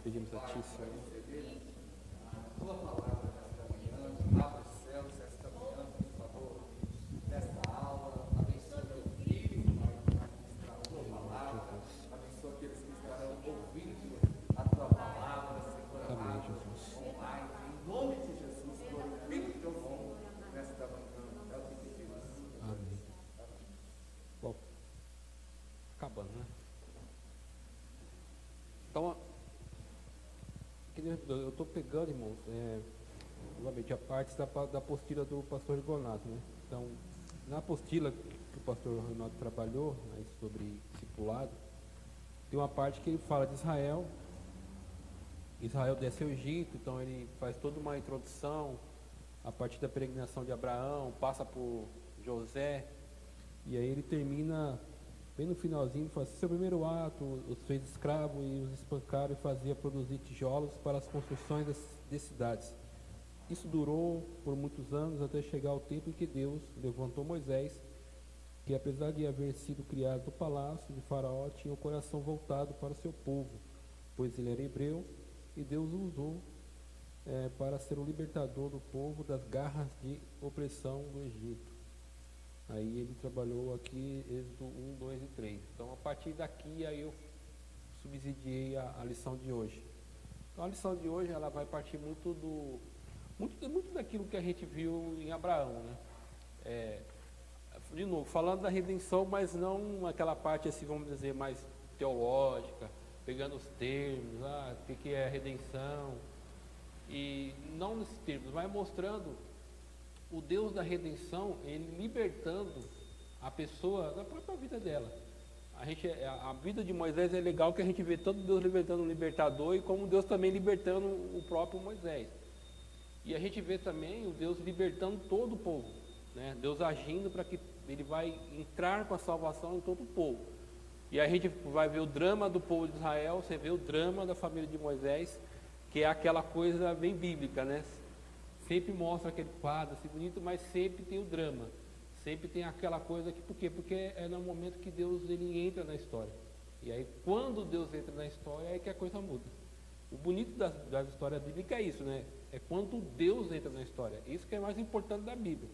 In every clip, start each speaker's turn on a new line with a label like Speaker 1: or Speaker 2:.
Speaker 1: pedimos a Ti, Senhor.
Speaker 2: Tua palavra nesta manhã, abre os céus esta manhã, por favor, nesta aula, abençoa meu filho, Pai, que vai ministrar a tua palavra, abençoa aqueles que estarão ouvindo a tua palavra, Senhor
Speaker 1: Amém,
Speaker 2: amado,
Speaker 1: Jesus.
Speaker 2: online, em nome de Jesus, glorifica o teu nome nesta manhã, é o que pedimos.
Speaker 1: Amém. Bom, acabando, né? Então, eu estou pegando, irmãos, novamente, a parte da apostila do pastor Renato, né? Então, na apostila que o pastor Renato trabalhou, né, sobre discipulado, tem uma parte que ele fala de Israel. Israel desce ao Egito, então ele faz toda uma introdução a partir da peregrinação de Abraão, passa por José, e aí ele termina bem no finalzinho, fala assim: seu primeiro ato os fez escravos e os espancaram e fazia produzir tijolos para as construções de cidades. Isso durou por muitos anos até chegar ao tempo em que Deus levantou Moisés, que apesar de haver sido criado no palácio de Faraó, tinha o coração voltado para o seu povo, pois ele era hebreu, e Deus o usou para ser o libertador do povo das garras de opressão do Egito. Aí ele trabalhou aqui Êxodo 1, 2 e 3. Então, a partir daqui, aí eu subsidiei a lição de hoje. Então, a lição de hoje, ela vai partir muito daquilo que a gente viu em Abraão, né? De novo, falando da redenção, mas não aquela parte, assim, vamos dizer, mais teológica, pegando os termos, o que é a redenção, e não nesses termos, mas mostrando o Deus da redenção, ele libertando a pessoa da própria vida dela. A vida de Moisés é legal, que a gente vê tanto Deus libertando o libertador, e como Deus também libertando o próprio Moisés. E a gente vê também o Deus libertando todo o povo, né? Deus agindo para que ele vai entrar com a salvação em todo o povo. E a gente vai ver o drama do povo de Israel, você vê o drama da família de Moisés, que é aquela coisa bem bíblica, né? Sempre mostra aquele quadro assim bonito, mas sempre tem o drama, sempre tem aquela coisa que, por quê? Porque é no momento que Deus ele entra na história. E aí quando Deus entra na história é que a coisa muda. O bonito das histórias bíblicas é isso, né? É quando Deus entra na história. Isso que é mais importante da Bíblia.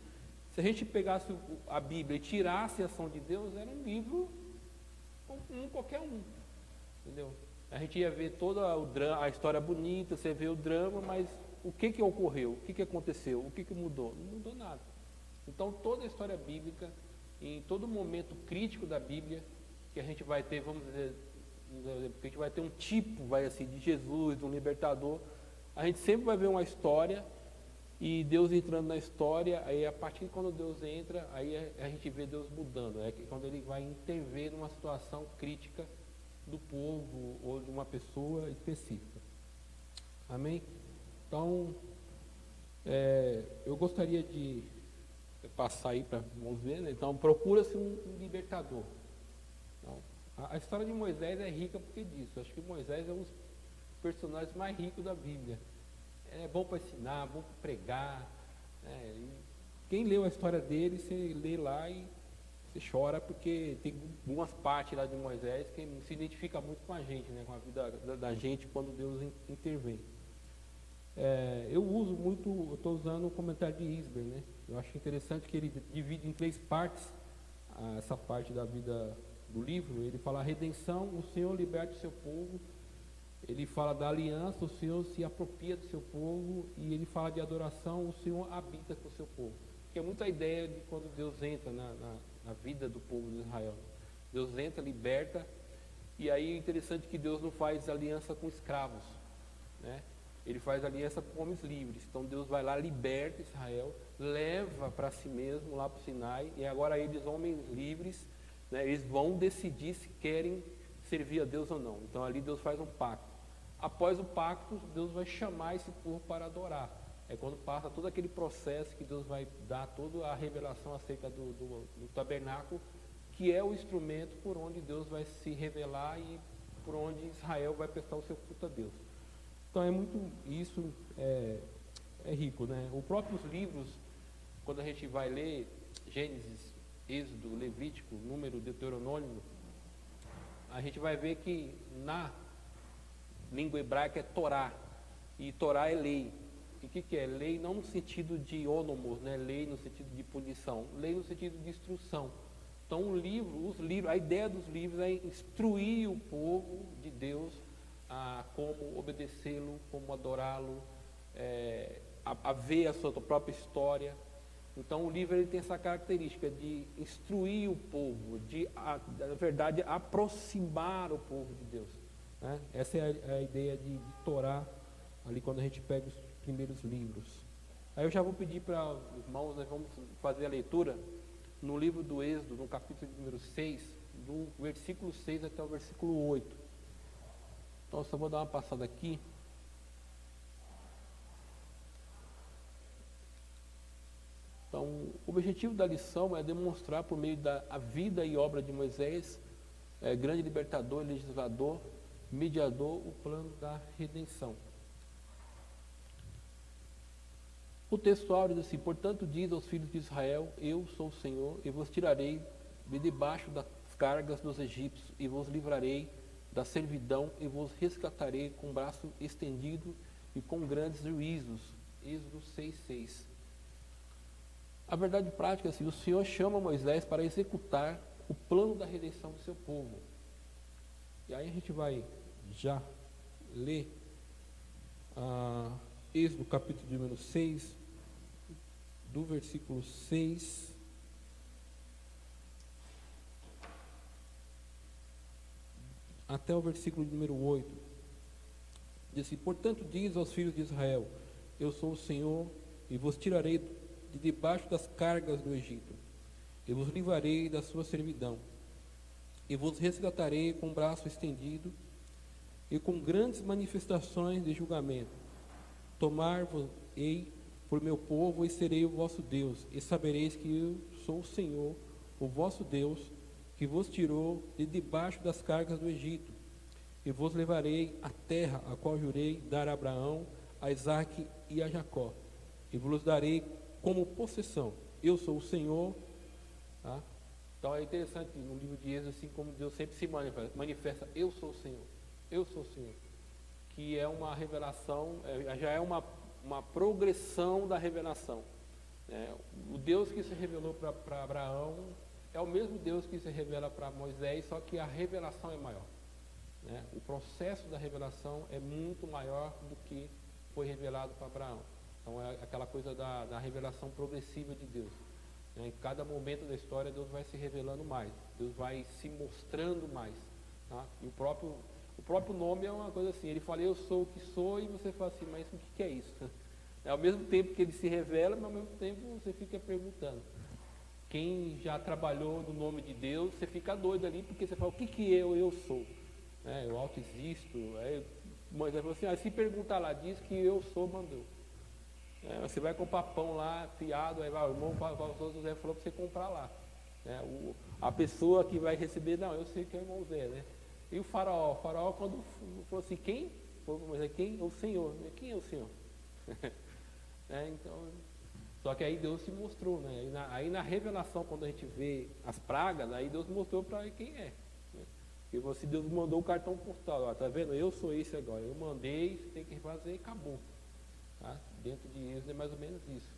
Speaker 1: Se a gente pegasse a Bíblia e tirasse a ação de Deus, era um livro qualquer um, entendeu? A gente ia ver toda a história bonita, você vê o drama, mas o que ocorreu? O que aconteceu? O que mudou? Não mudou nada. Então, toda a história bíblica, em todo momento crítico da Bíblia, que a gente vai ter, vamos dizer, que a gente vai ter um tipo, vai assim, de Jesus, de um libertador, a gente sempre vai ver uma história, e Deus entrando na história, aí a partir de quando Deus entra, aí a gente vê Deus mudando, quando ele vai intervir numa situação crítica do povo, ou de uma pessoa específica. Amém? Então, eu gostaria de passar aí para, vamos ver, né? Então, procura-se um libertador. Então, a história de Moisés é rica porque disso. Acho que Moisés é um dos personagens mais ricos da Bíblia. É bom para ensinar, bom para pregar, né? Quem leu a história dele, você lê lá e você chora, porque tem algumas partes lá de Moisés que se identifica muito com a gente, né? Com a vida da gente quando Deus intervém. Eu uso muito, eu estou usando o comentário de Isber, né? Eu acho interessante que ele divide em 3 partes essa parte da vida do livro. Ele fala a redenção, o Senhor liberta o seu povo. Ele fala da aliança, o Senhor se apropria do seu povo. E ele fala de adoração, o Senhor habita com o seu povo. Que é muita ideia de quando Deus entra na vida do povo de Israel. Deus entra, liberta. E aí é interessante que Deus não faz aliança com escravos, né? Ele faz aliança com homens livres. Então Deus vai lá, liberta Israel, leva para si mesmo lá para o Sinai, e agora eles, homens livres, né, eles vão decidir se querem servir a Deus ou não. Então ali Deus faz um pacto. Após o pacto, Deus vai chamar esse povo para adorar. É quando passa todo aquele processo que Deus vai dar toda a revelação acerca do tabernáculo, que é o instrumento por onde Deus vai se revelar e por onde Israel vai prestar o seu culto a Deus. Então isso é rico, né? Os próprios livros, quando a gente vai ler Gênesis, Êxodo, Levítico, Número, Deuteronômio, a gente vai ver que língua hebraica é Torá, e Torá é lei. E o que é? Lei não no sentido de ônomos, né? Lei no sentido de punição, lei no sentido de instrução. Então os livros, a ideia dos livros é instruir o povo de Deus a como obedecê-lo, como adorá-lo, a ver a sua própria história. Então o livro ele tem essa característica de instruir o povo, na verdade, aproximar o povo de Deus, né? Essa é a ideia de Torá, ali quando a gente pega os primeiros livros. Aí eu já vou pedir para os irmãos, nós vamos fazer a leitura no livro do Êxodo, no capítulo número 6, do versículo 6 até o versículo 8. Então eu só vou dar uma passada aqui. Então, o objetivo da lição é demonstrar por meio da vida e obra de Moisés, grande libertador, legislador, mediador, o plano da redenção. O textual diz assim: portanto diz aos filhos de Israel, eu sou o Senhor, e vos tirarei de debaixo das cargas dos egípcios, e vos livrarei da servidão, e vos resgatarei com o braço estendido e com grandes juízos. Êxodo 6:6. A verdade prática é assim: o Senhor chama Moisés para executar o plano da redenção do seu povo. E aí a gente vai já ler Êxodo capítulo número 6, do versículo 6 até o versículo número 8. Diz assim: portanto diz aos filhos de Israel, eu sou o Senhor, e vos tirarei de debaixo das cargas do Egito, e vos livrarei da sua servidão, e vos resgatarei com o braço estendido e com grandes manifestações de julgamento. Tomar-vos-ei por meu povo, e serei o vosso Deus, e sabereis que eu sou o Senhor, o vosso Deus, que vos tirou de debaixo das cargas do Egito, e vos levarei à terra a qual jurei dar a Abraão, a Isaque e a Jacó, e vos darei como possessão. Eu sou o Senhor. Tá? Então é interessante no livro de Êxodo, assim como Deus sempre se manifesta, eu sou o Senhor, eu sou o Senhor, que é uma revelação, já é uma progressão da revelação, né? O Deus que se revelou para Abraão é o mesmo Deus que se revela para Moisés, só que a revelação é maior, né? O processo da revelação é muito maior do que foi revelado para Abraão. Então é aquela coisa da revelação progressiva de Deus, né? Em cada momento da história Deus vai se revelando mais, Deus vai se mostrando mais, tá? E o próprio nome é uma coisa assim, ele fala eu sou o que sou, e você fala assim, mas o que é isso? É ao mesmo tempo que ele se revela, mas ao mesmo tempo você fica perguntando. Quem já trabalhou no nome de Deus, você fica doido ali, porque você fala, o que eu sou? Eu autoexisto. Moisés falou assim, se perguntar lá, diz que eu sou, mandou. Você vai comprar pão lá, fiado, aí vai, o irmão José falou para você comprar lá. A pessoa que vai receber, não, eu sei que é o irmão Zé, né? E o faraó quando falou assim, quem? Mas quem? O Senhor. Quem é o Senhor? Então, só que aí Deus se mostrou, né? Aí na revelação, quando a gente vê as pragas, aí Deus mostrou para quem é, né? E você, Deus mandou o cartão postal, ó, tá vendo? Eu sou esse agora, eu mandei, você tem que fazer e acabou. Tá? Dentro de Êxodo é mais ou menos isso.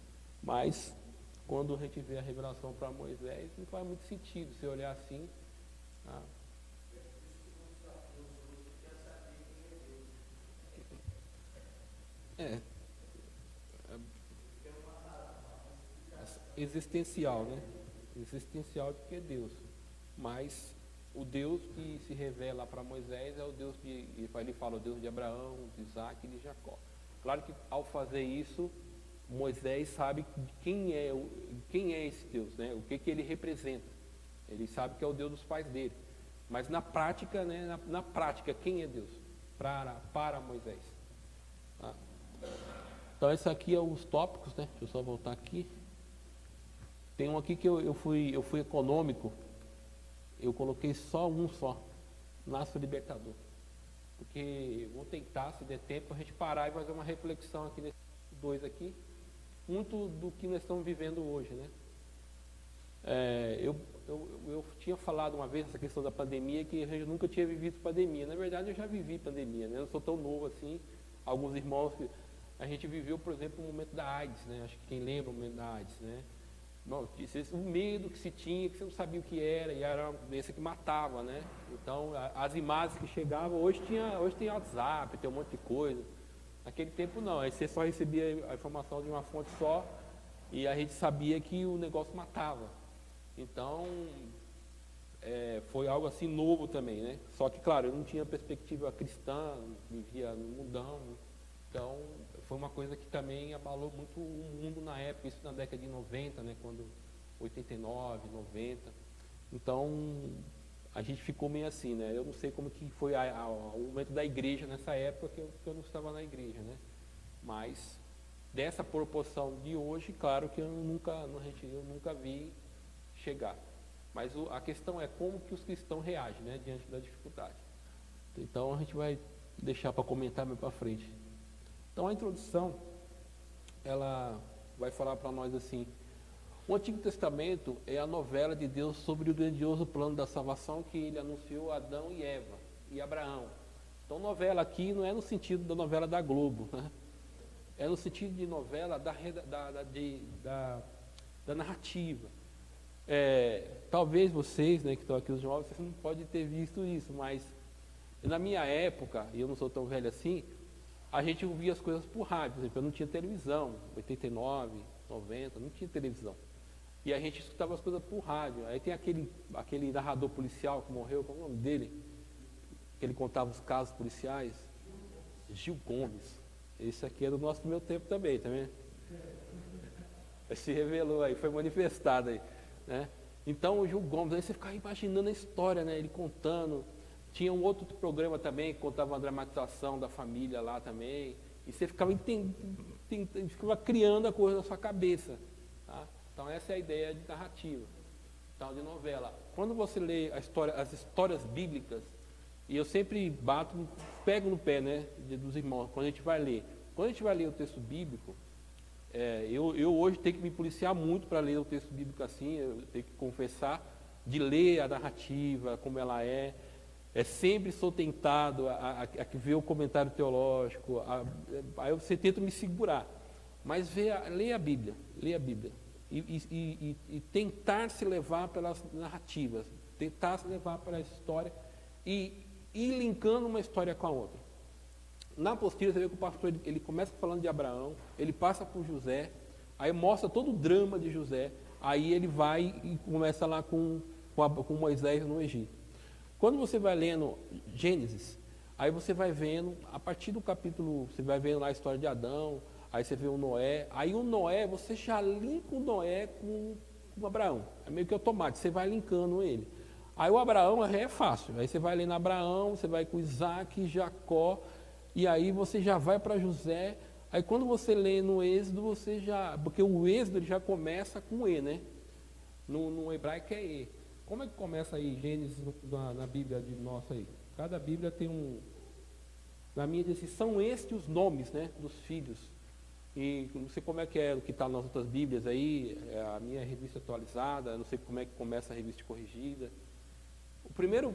Speaker 1: Mas, quando a gente vê a revelação para Moisés, não faz muito sentido você olhar assim. Tá? Existencial, né? Existencial de que é Deus. Mas o Deus que se revela para Moisés é o Deus ele fala o Deus de Abraão, de Isaque e de Jacó. Claro que ao fazer isso, Moisés sabe quem é esse Deus, né? O que ele representa. Ele sabe que é o Deus dos pais dele. Mas na prática, né? Na prática, quem é Deus? Para Moisés. Tá? Então, esses aqui são os tópicos, né? Deixa eu só voltar aqui. Tem um aqui que eu fui econômico. Eu coloquei só, Nasce o Libertador. Porque vou tentar, se der tempo, a gente parar e fazer uma reflexão aqui nesses dois aqui. Muito do que nós estamos vivendo hoje, né?
Speaker 3: Eu tinha falado uma vez essa questão da pandemia, que a gente nunca tinha vivido pandemia. Na verdade, eu já vivi pandemia, né? Eu não sou tão novo assim. Alguns irmãos, a gente viveu, por exemplo, o momento da AIDS, né? Acho que quem lembra o momento da AIDS, né? Bom, o medo que se tinha, que você não sabia o que era, e era uma doença que matava, né? Então, as imagens que chegavam, hoje tem WhatsApp, tem um monte de coisa. Naquele tempo não, aí você só recebia a informação de uma fonte só, e a gente sabia que o negócio matava. Então, foi algo assim novo também, né? Só que, claro, eu não tinha perspectiva cristã, vivia no mundão, então foi uma coisa que também abalou muito o mundo na época, isso na década de 90, né? Quando 89, 90. Então, a gente ficou meio assim, né? Eu não sei como que foi o momento da igreja nessa época, que eu não estava na igreja, né? Mas, dessa proporção de hoje, claro que eu nunca vi chegar. Mas a questão é como que os cristãos reagem, né, diante da dificuldade. Então a gente vai deixar para comentar mais para frente. Então a introdução, ela vai falar para nós assim: o Antigo Testamento é a novela de Deus sobre o grandioso plano da salvação que ele anunciou a Adão e Eva e Abraão. Então novela aqui não é no sentido da novela da Globo, né? É no sentido de novela da narrativa. Talvez vocês, né, que estão aqui, os jovens, vocês não podem ter visto isso, mas na minha época, e eu não sou tão velho assim, a gente ouvia as coisas por rádio. Por exemplo, eu não tinha televisão, 89, 90, não tinha televisão. E a gente escutava as coisas por rádio. Aí tem aquele narrador policial que morreu, qual é o nome dele? Que ele contava os casos policiais. Gil Gomes. Esse aqui é do meu tempo também, tá vendo? Se revelou aí, foi manifestado aí, né? Então o Gil Gomes, aí você ficava imaginando a história, né? Ele contando. Tinha um outro programa também que contava uma dramatização da família lá também. E você ficava criando a coisa na sua cabeça, tá? Então essa é a ideia de narrativa, então, de novela. Quando você lê as histórias bíblicas, e eu sempre pego no pé, né, dos irmãos, quando a gente vai ler. Quando a gente vai ler o texto bíblico, eu hoje tenho que me policiar muito para ler o texto bíblico assim, eu tenho que confessar, de ler a narrativa, como ela é. Sempre sou tentado a ver o comentário teológico, aí você tenta me segurar. Mas leia a Bíblia, e tentar se levar pelas narrativas, tentar se levar pela história e ir linkando uma história com a outra. Na apostila você vê que o pastor ele começa falando de Abraão, ele passa por José, aí mostra todo o drama de José, aí ele vai e começa lá com Moisés no Egito. Quando você vai lendo Gênesis, aí você vai vendo, a partir do capítulo, você vai vendo lá a história de Adão, aí você vê o Noé, aí o Noé, você já linka o Noé com Abraão, é meio que automático, você vai linkando ele. Aí o Abraão é fácil, aí você vai lendo Abraão, você vai com Isaac, Jacó, e aí você já vai para José, aí quando você lê no Êxodo, porque o Êxodo ele já começa com E, né? No hebraico é E. Como é que começa aí Gênesis na Bíblia de nossa aí? Cada Bíblia tem na minha diz, são estes os nomes, né, dos filhos. E não sei como é que o que está nas outras Bíblias aí, a minha revista atualizada, não sei como é que começa a revista corrigida. O primeiro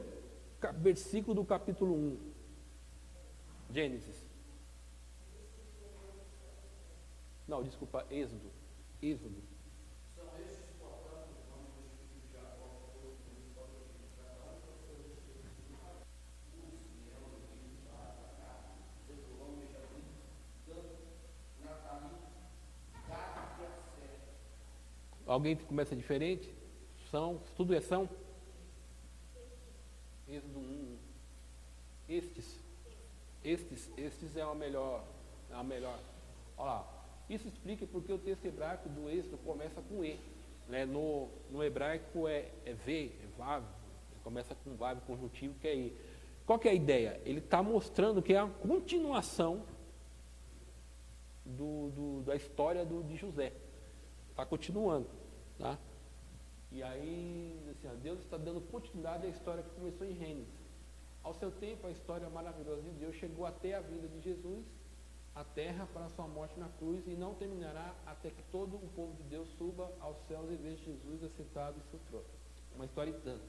Speaker 3: versículo do capítulo 1, Gênesis. Não, desculpa, Êxodo. Alguém que começa diferente? Tudo são? Êxodo 1. Estes é a melhor. Olha lá. Isso explica porque o texto hebraico do Êxodo começa com E. Né? No hebraico é V, é Vav. Começa com Vav conjuntivo, que é E. Qual que é a ideia? Ele está mostrando que é a continuação da história de José. Está continuando. Tá? E aí, assim, Deus está dando continuidade à história que começou em Gênesis. Ao seu tempo, a história maravilhosa de Deus chegou até a vinda de Jesus, a terra para a sua morte na cruz, e não terminará até que todo o povo de Deus suba aos céus e veja Jesus assentado em seu trono. Uma história e tanto.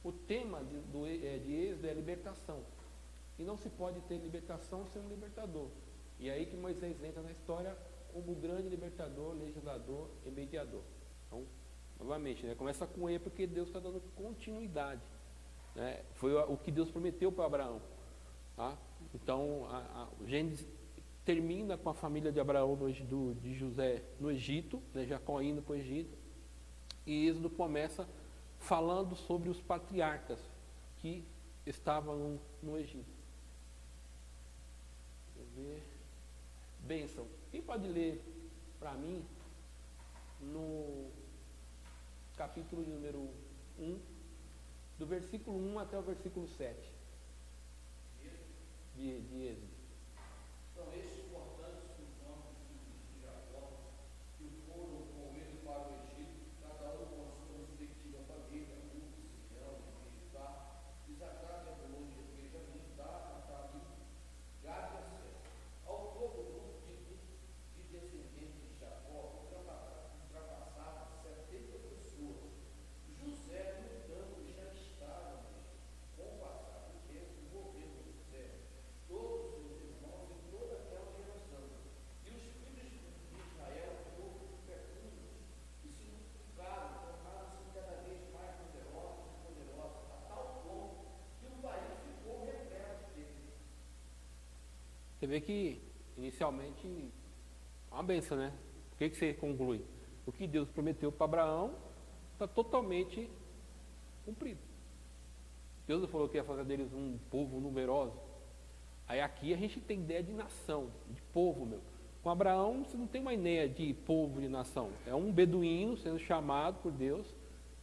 Speaker 3: O tema de Êxodo é libertação. E não se pode ter libertação sem um libertador. E é aí que Moisés entra na história como o grande libertador, legislador e mediador. Então, novamente, né, começa com ele porque Deus está dando continuidade. Né? Foi o que Deus prometeu para Abraão. Tá? Então, o Gênesis termina com a família de Abraão, de José, no Egito, né, Jacó indo para o Egito. E Êxodo começa falando sobre os patriarcas que estavam no Egito. Deixa eu ver. Bênção. Quem pode ler para mim no capítulo número 1, do versículo 1 até o versículo 7 de Êxodo.
Speaker 2: São estes, portanto, os nomes dos filhos de Jacó, que foram com ele para o Egito, cada um com a sua respectiva família, Ruth, Simeão, Judá, Isacar, Zebulon, Benjamim, Dan, Naftali, Gad e Aser. Ao todo, o grupo de descendentes de Jacó ultrapassava 70 pessoas. José, no entanto, já estava no Egito. Com o passar do tempo, morreu José, todos os seus irmãos e toda aquela geração. E os filhos de Israel foram fecundos e se multiplicaram, tornaram-se cada vez mais numerosos e poderosos, a tal ponto que o país ficou repleto deles.
Speaker 3: Você vê que, inicialmente, é uma benção, né? O que você conclui? O que Deus prometeu para Abraão está totalmente cumprido. Deus não falou que ia fazer deles um povo numeroso. Aí aqui a gente tem ideia de nação, de povo, meu. Com Abraão você não tem uma ideia de povo, de nação. É um beduíno sendo chamado por Deus,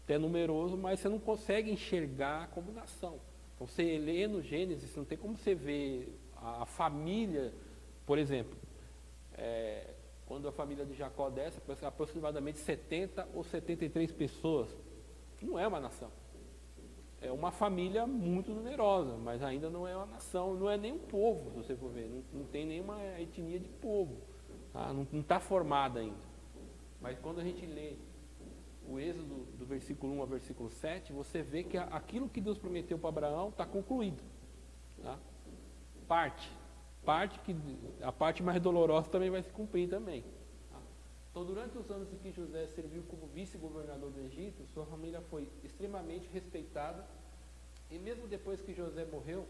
Speaker 3: até numeroso, mas você não consegue enxergar como nação. Então você lê no Gênesis, não tem como você ver a família, por exemplo, quando a família de Jacó desce, aproximadamente 70 ou 73 pessoas. Não é uma nação. É uma família muito numerosa, mas ainda não é uma nação, não é nem um povo, se você for ver. Não tem nenhuma etnia de povo. Tá? Não está formada ainda. Mas quando a gente lê o Êxodo do versículo 1 ao versículo 7, você vê que aquilo que Deus prometeu para Abraão está concluído. Tá? A parte mais dolorosa também vai se cumprir também. Tá? Então, durante os anos em que José serviu como vice-governador do Egito, sua família foi extremamente respeitada, e mesmo depois que José morreu,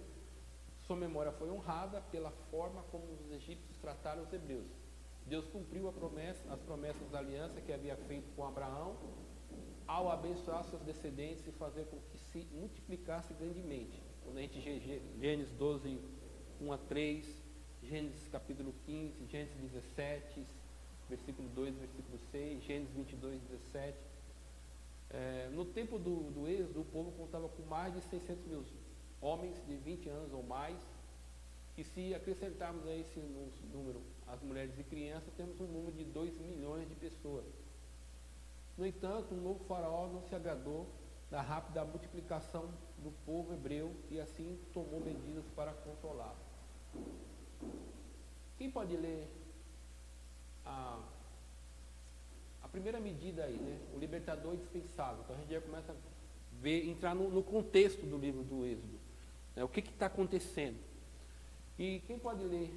Speaker 3: sua memória foi honrada pela forma como os egípcios trataram os hebreus. Deus cumpriu as promessas da aliança que havia feito com Abraão, ao abençoar seus descendentes e fazer com que se multiplicasse grandemente. Quando a gente Gênesis 12, 1 a 3, Gênesis capítulo 15, Gênesis 17, versículo 2, versículo 6, Gênesis 22, 17. No tempo do Êxodo, o povo contava com mais de 600 mil homens de 20 anos ou mais, e se acrescentarmos a esse número as mulheres e crianças, temos um número de 2 milhões de pessoas. No entanto, um novo faraó não se agradou da rápida multiplicação do povo hebreu e assim tomou medidas para controlá-lo. Quem pode ler a primeira medida aí, né? O libertador indispensável. Então a gente já começa a entrar no contexto do livro do Êxodo. Né? O que está acontecendo? E quem pode ler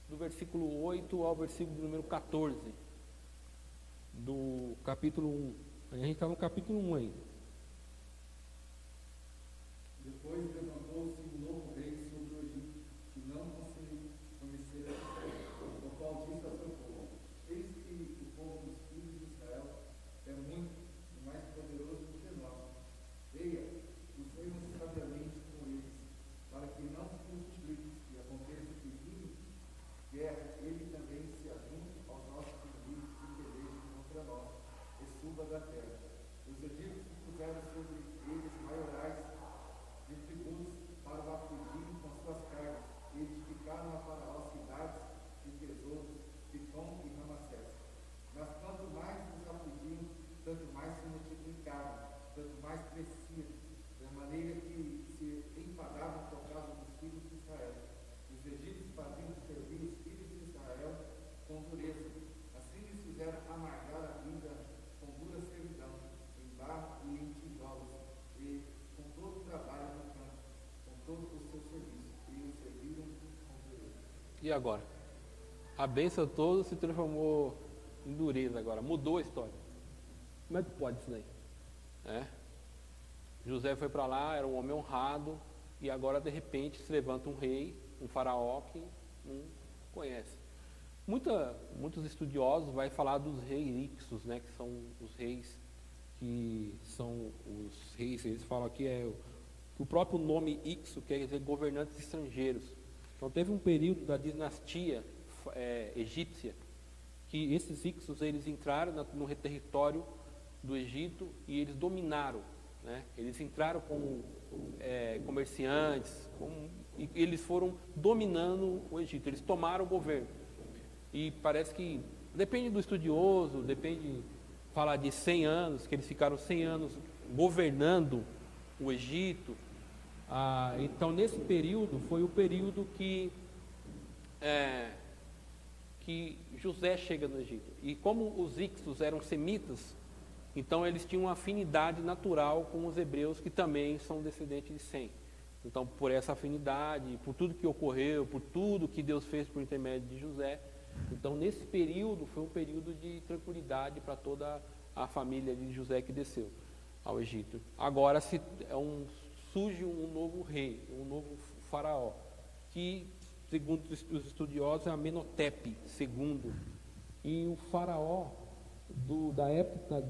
Speaker 3: do versículo 8 ao versículo número 14 do capítulo 1? A gente está no capítulo 1 ainda.
Speaker 4: Depois levantou-se um novo rei sobre o Egito, que não conhecera o qual disse ao seu povo: eis que o povo dos filhos de Israel é muito mais poderoso do que nós. Eia, usemos sabiamente com eles, para que não se multiplique e aconteça que, vindo guerra, ele também se ajunte aos nossos inimigos e peleje contra nós, e suba da terra. Os egípcios puseram sobre eles maiorais de tributos para o afligir com suas cargas, e edificaram a Faraó cidades de tesouros, Pitom e Ramassés. Mas quanto mais os afligiam, tanto mais se multiplicavam, tanto mais cresciam, de maneira que se enfadavam por causa dos filhos de Israel. Os egípcios faziam
Speaker 3: E agora? A bênção toda se transformou em dureza agora, mudou a história. Como é que pode isso daí? José foi para lá, era um homem honrado, e agora de repente se levanta um rei, um faraó que não conhece. Muitos estudiosos vão falar dos reis Ixos, né, que são os reis eles falam aqui o próprio nome Ixo quer dizer governantes estrangeiros. Então teve um período da dinastia egípcia que esses Ixos eles entraram no território do Egito e eles dominaram, né? Eles entraram como comerciantes, e eles foram dominando o Egito, eles tomaram o governo. E parece que, depende do estudioso, falar de 100 anos, que eles ficaram 100 anos governando o Egito. Então, nesse período, foi o período que José chega no Egito. E como os Ixos eram semitas, então eles tinham uma afinidade natural com os hebreus, que também são descendentes de Sem. Então, por essa afinidade, por tudo que ocorreu, por tudo que Deus fez por intermédio de José, então nesse período foi um período de tranquilidade para toda a família de José que desceu ao Egito. Agora surge um novo rei, um novo faraó, que, segundo os estudiosos, é Amenhotep II. E o faraó da época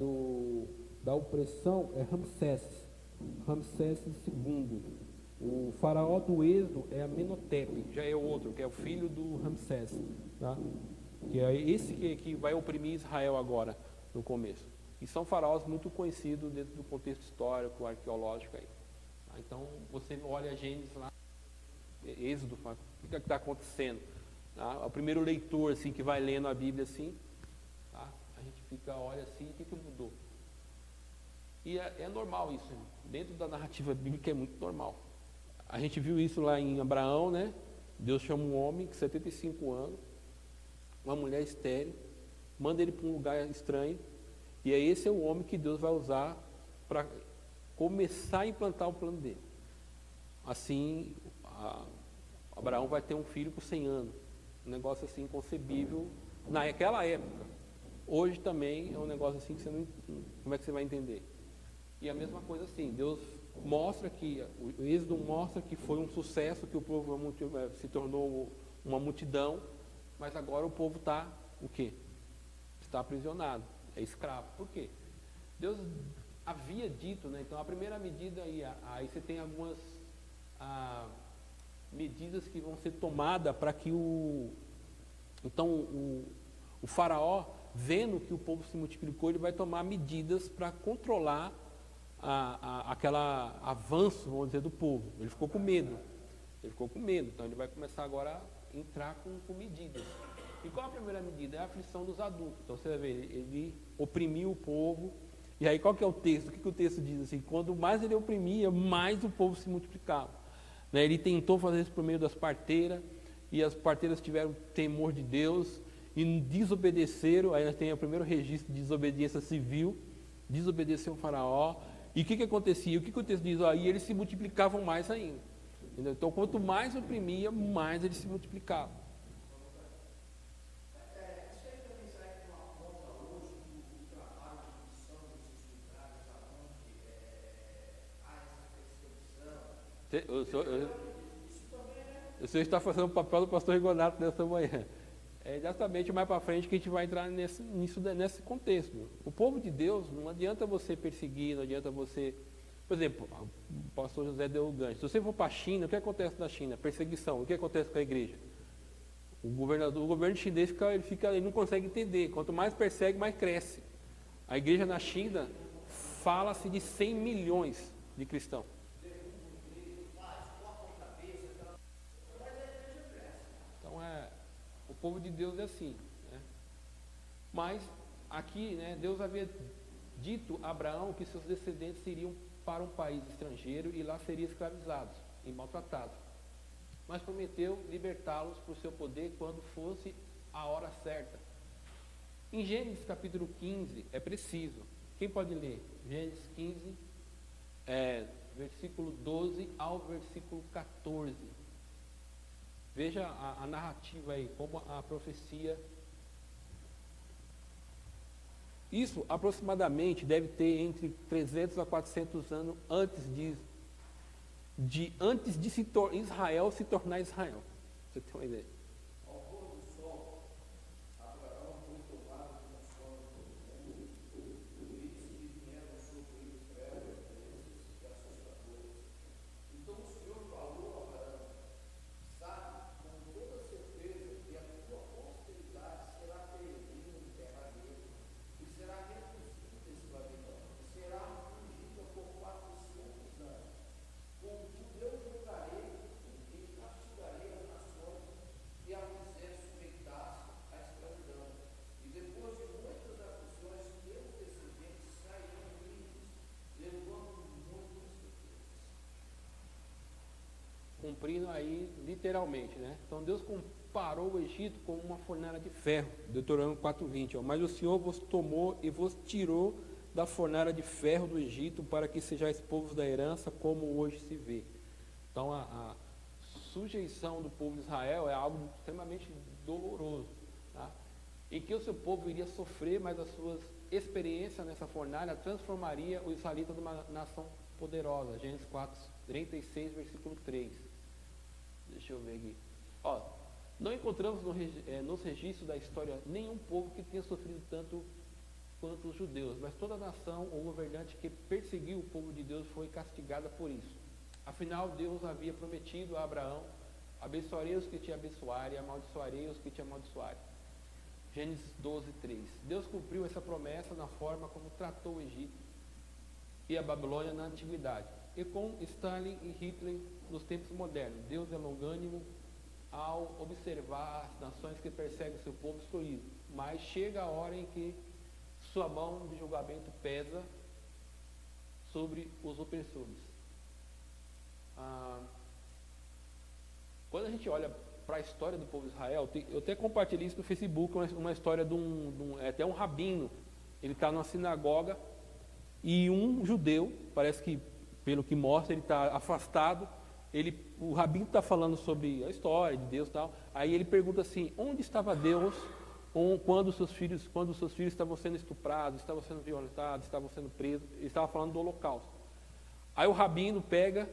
Speaker 3: da opressão é Ramsés II. O faraó do Êxodo é Amenhotep, já é outro, que é o filho do Ramsés, tá? Que é esse que vai oprimir Israel agora, no começo. E são faraós muito conhecidos dentro do contexto histórico, arqueológico aí. Então, você olha Gênesis lá, Êxodo, fala, o que está acontecendo? Tá? O primeiro leitor assim, que vai lendo a Bíblia assim, tá? A gente olha assim, o que mudou? E é normal isso, né? Dentro da narrativa bíblica é muito normal. A gente viu isso lá em Abraão, né? Deus chama um homem de 75 anos, uma mulher estéril, manda ele para um lugar estranho, e esse é o homem que Deus vai usar para começar a implantar o plano dele. Assim, Abraão vai ter um filho por 100 anos, um negócio assim inconcebível naquela época. Hoje também é um negócio assim que você não, como é que você vai entender? E a mesma coisa assim, Deus mostra que, o Êxodo mostra que foi um sucesso, que o povo se tornou uma multidão, mas agora o povo está, o quê? Está aprisionado, é escravo. Por quê? Deus havia dito, né? Então a primeira medida aí você tem algumas medidas que vão ser tomadas para que o faraó, vendo que o povo se multiplicou, ele vai tomar medidas para controlar aquela avanço, vamos dizer, do povo. Ele ficou com medo. Então ele vai começar agora a entrar com medidas. E qual a primeira medida? É a aflição dos adultos. Então você vai ver, ele oprimiu o povo. E aí qual que é o texto? O que o texto diz assim? Quando mais ele oprimia, mais o povo se multiplicava. Né? Ele tentou fazer isso por meio das parteiras, e as parteiras tiveram temor de Deus e desobedeceram. Aí nós temos o primeiro registro de desobediência civil, desobedeceu o faraó. E o que acontecia? O que o texto diz? Aí eles se multiplicavam mais ainda. Entendeu? Então, quanto mais oprimia, mais eles se multiplicavam.
Speaker 4: Isso aí também será que tem uma conta hoje do trabalho de missão desses lugares aonde há essa perseguição?
Speaker 3: O senhor está fazendo o papel do pastor Rigonato nessa manhã. É exatamente mais para frente que a gente vai entrar nesse contexto. O povo de Deus, não adianta você perseguir, não adianta você... Por exemplo, o pastor José deu o gancho. Se você for para a China, o que acontece na China? Perseguição. O que acontece com a igreja? O governo chinês ele não consegue entender. Quanto mais persegue, mais cresce. A igreja na China, fala-se de 100 milhões de cristãos. Então, o povo de Deus é assim, né? Mas aqui, né, Deus havia dito a Abraão que seus descendentes iriam para um país estrangeiro e lá seriam escravizados e maltratados. Mas prometeu libertá-los por seu poder quando fosse a hora certa. Em Gênesis capítulo 15, é preciso. Quem pode ler? Gênesis 15, versículo 12 ao versículo 14. Veja a narrativa aí, como a profecia. Isso aproximadamente deve ter entre 300 a 400 anos antes de Israel se tornar Israel. Pra você ter uma ideia.
Speaker 4: Ao pôr do sol, Abraão foi tomado de um sono profundo, por isso que vieram sobre ele trevas densas e assustadoras. Então o Senhor falou a Abraão: sabe com toda certeza que a tua posteridade será peregrina em terra dele, e será reduzida à escravidão, e será afligida por 400 anos. Contudo, eu julgarei e castigarei as nações que a fizer sujeitar-se à escravidão. E depois de muitas aflições, teus descendentes sairão livres, levando muitas riquezas.
Speaker 3: Cumprindo aí literalmente, né? Então Deus comparou o Egito com uma fornalha de ferro, Deuteronômio 4:20, ó. Mas o Senhor vos tomou e vos tirou da fornalha de ferro do Egito, para que sejais povos da herança, como hoje se vê. Então a sujeição do povo de Israel é algo extremamente doloroso, tá? Em que o seu povo iria sofrer, mas as suas experiências nessa fornalha transformaria o israelita numa nação poderosa. Gênesis 4:36, versículo 3. Deixa eu ver aqui. Ó, não encontramos nos registros da história nenhum povo que tenha sofrido tanto quanto os judeus, mas toda nação ou governante que perseguiu o povo de Deus foi castigada por isso. Afinal, Deus havia prometido a Abraão: abençoarei os que te abençoarem e amaldiçoarei os que te amaldiçoarem. Gênesis 12:3. Deus cumpriu essa promessa na forma como tratou o Egito e a Babilônia na antiguidade, e com Stalin e Hitler nos tempos modernos. Deus é longânimo ao observar as nações que perseguem seu povo destruído, mas chega a hora em que sua mão de julgamento pesa sobre os opressores. Quando a gente olha para a história do povo de Israel, eu até compartilhei isso no Facebook, uma história de até um rabino. Ele está numa sinagoga e um judeu, parece que, pelo que mostra, ele está afastado. O rabino está falando sobre a história de Deus e tal. Aí ele pergunta assim: onde estava Deus quando os seus filhos estavam sendo estuprados, estavam sendo violentados, estavam sendo presos? Ele estava falando do Holocausto. Aí o rabino pega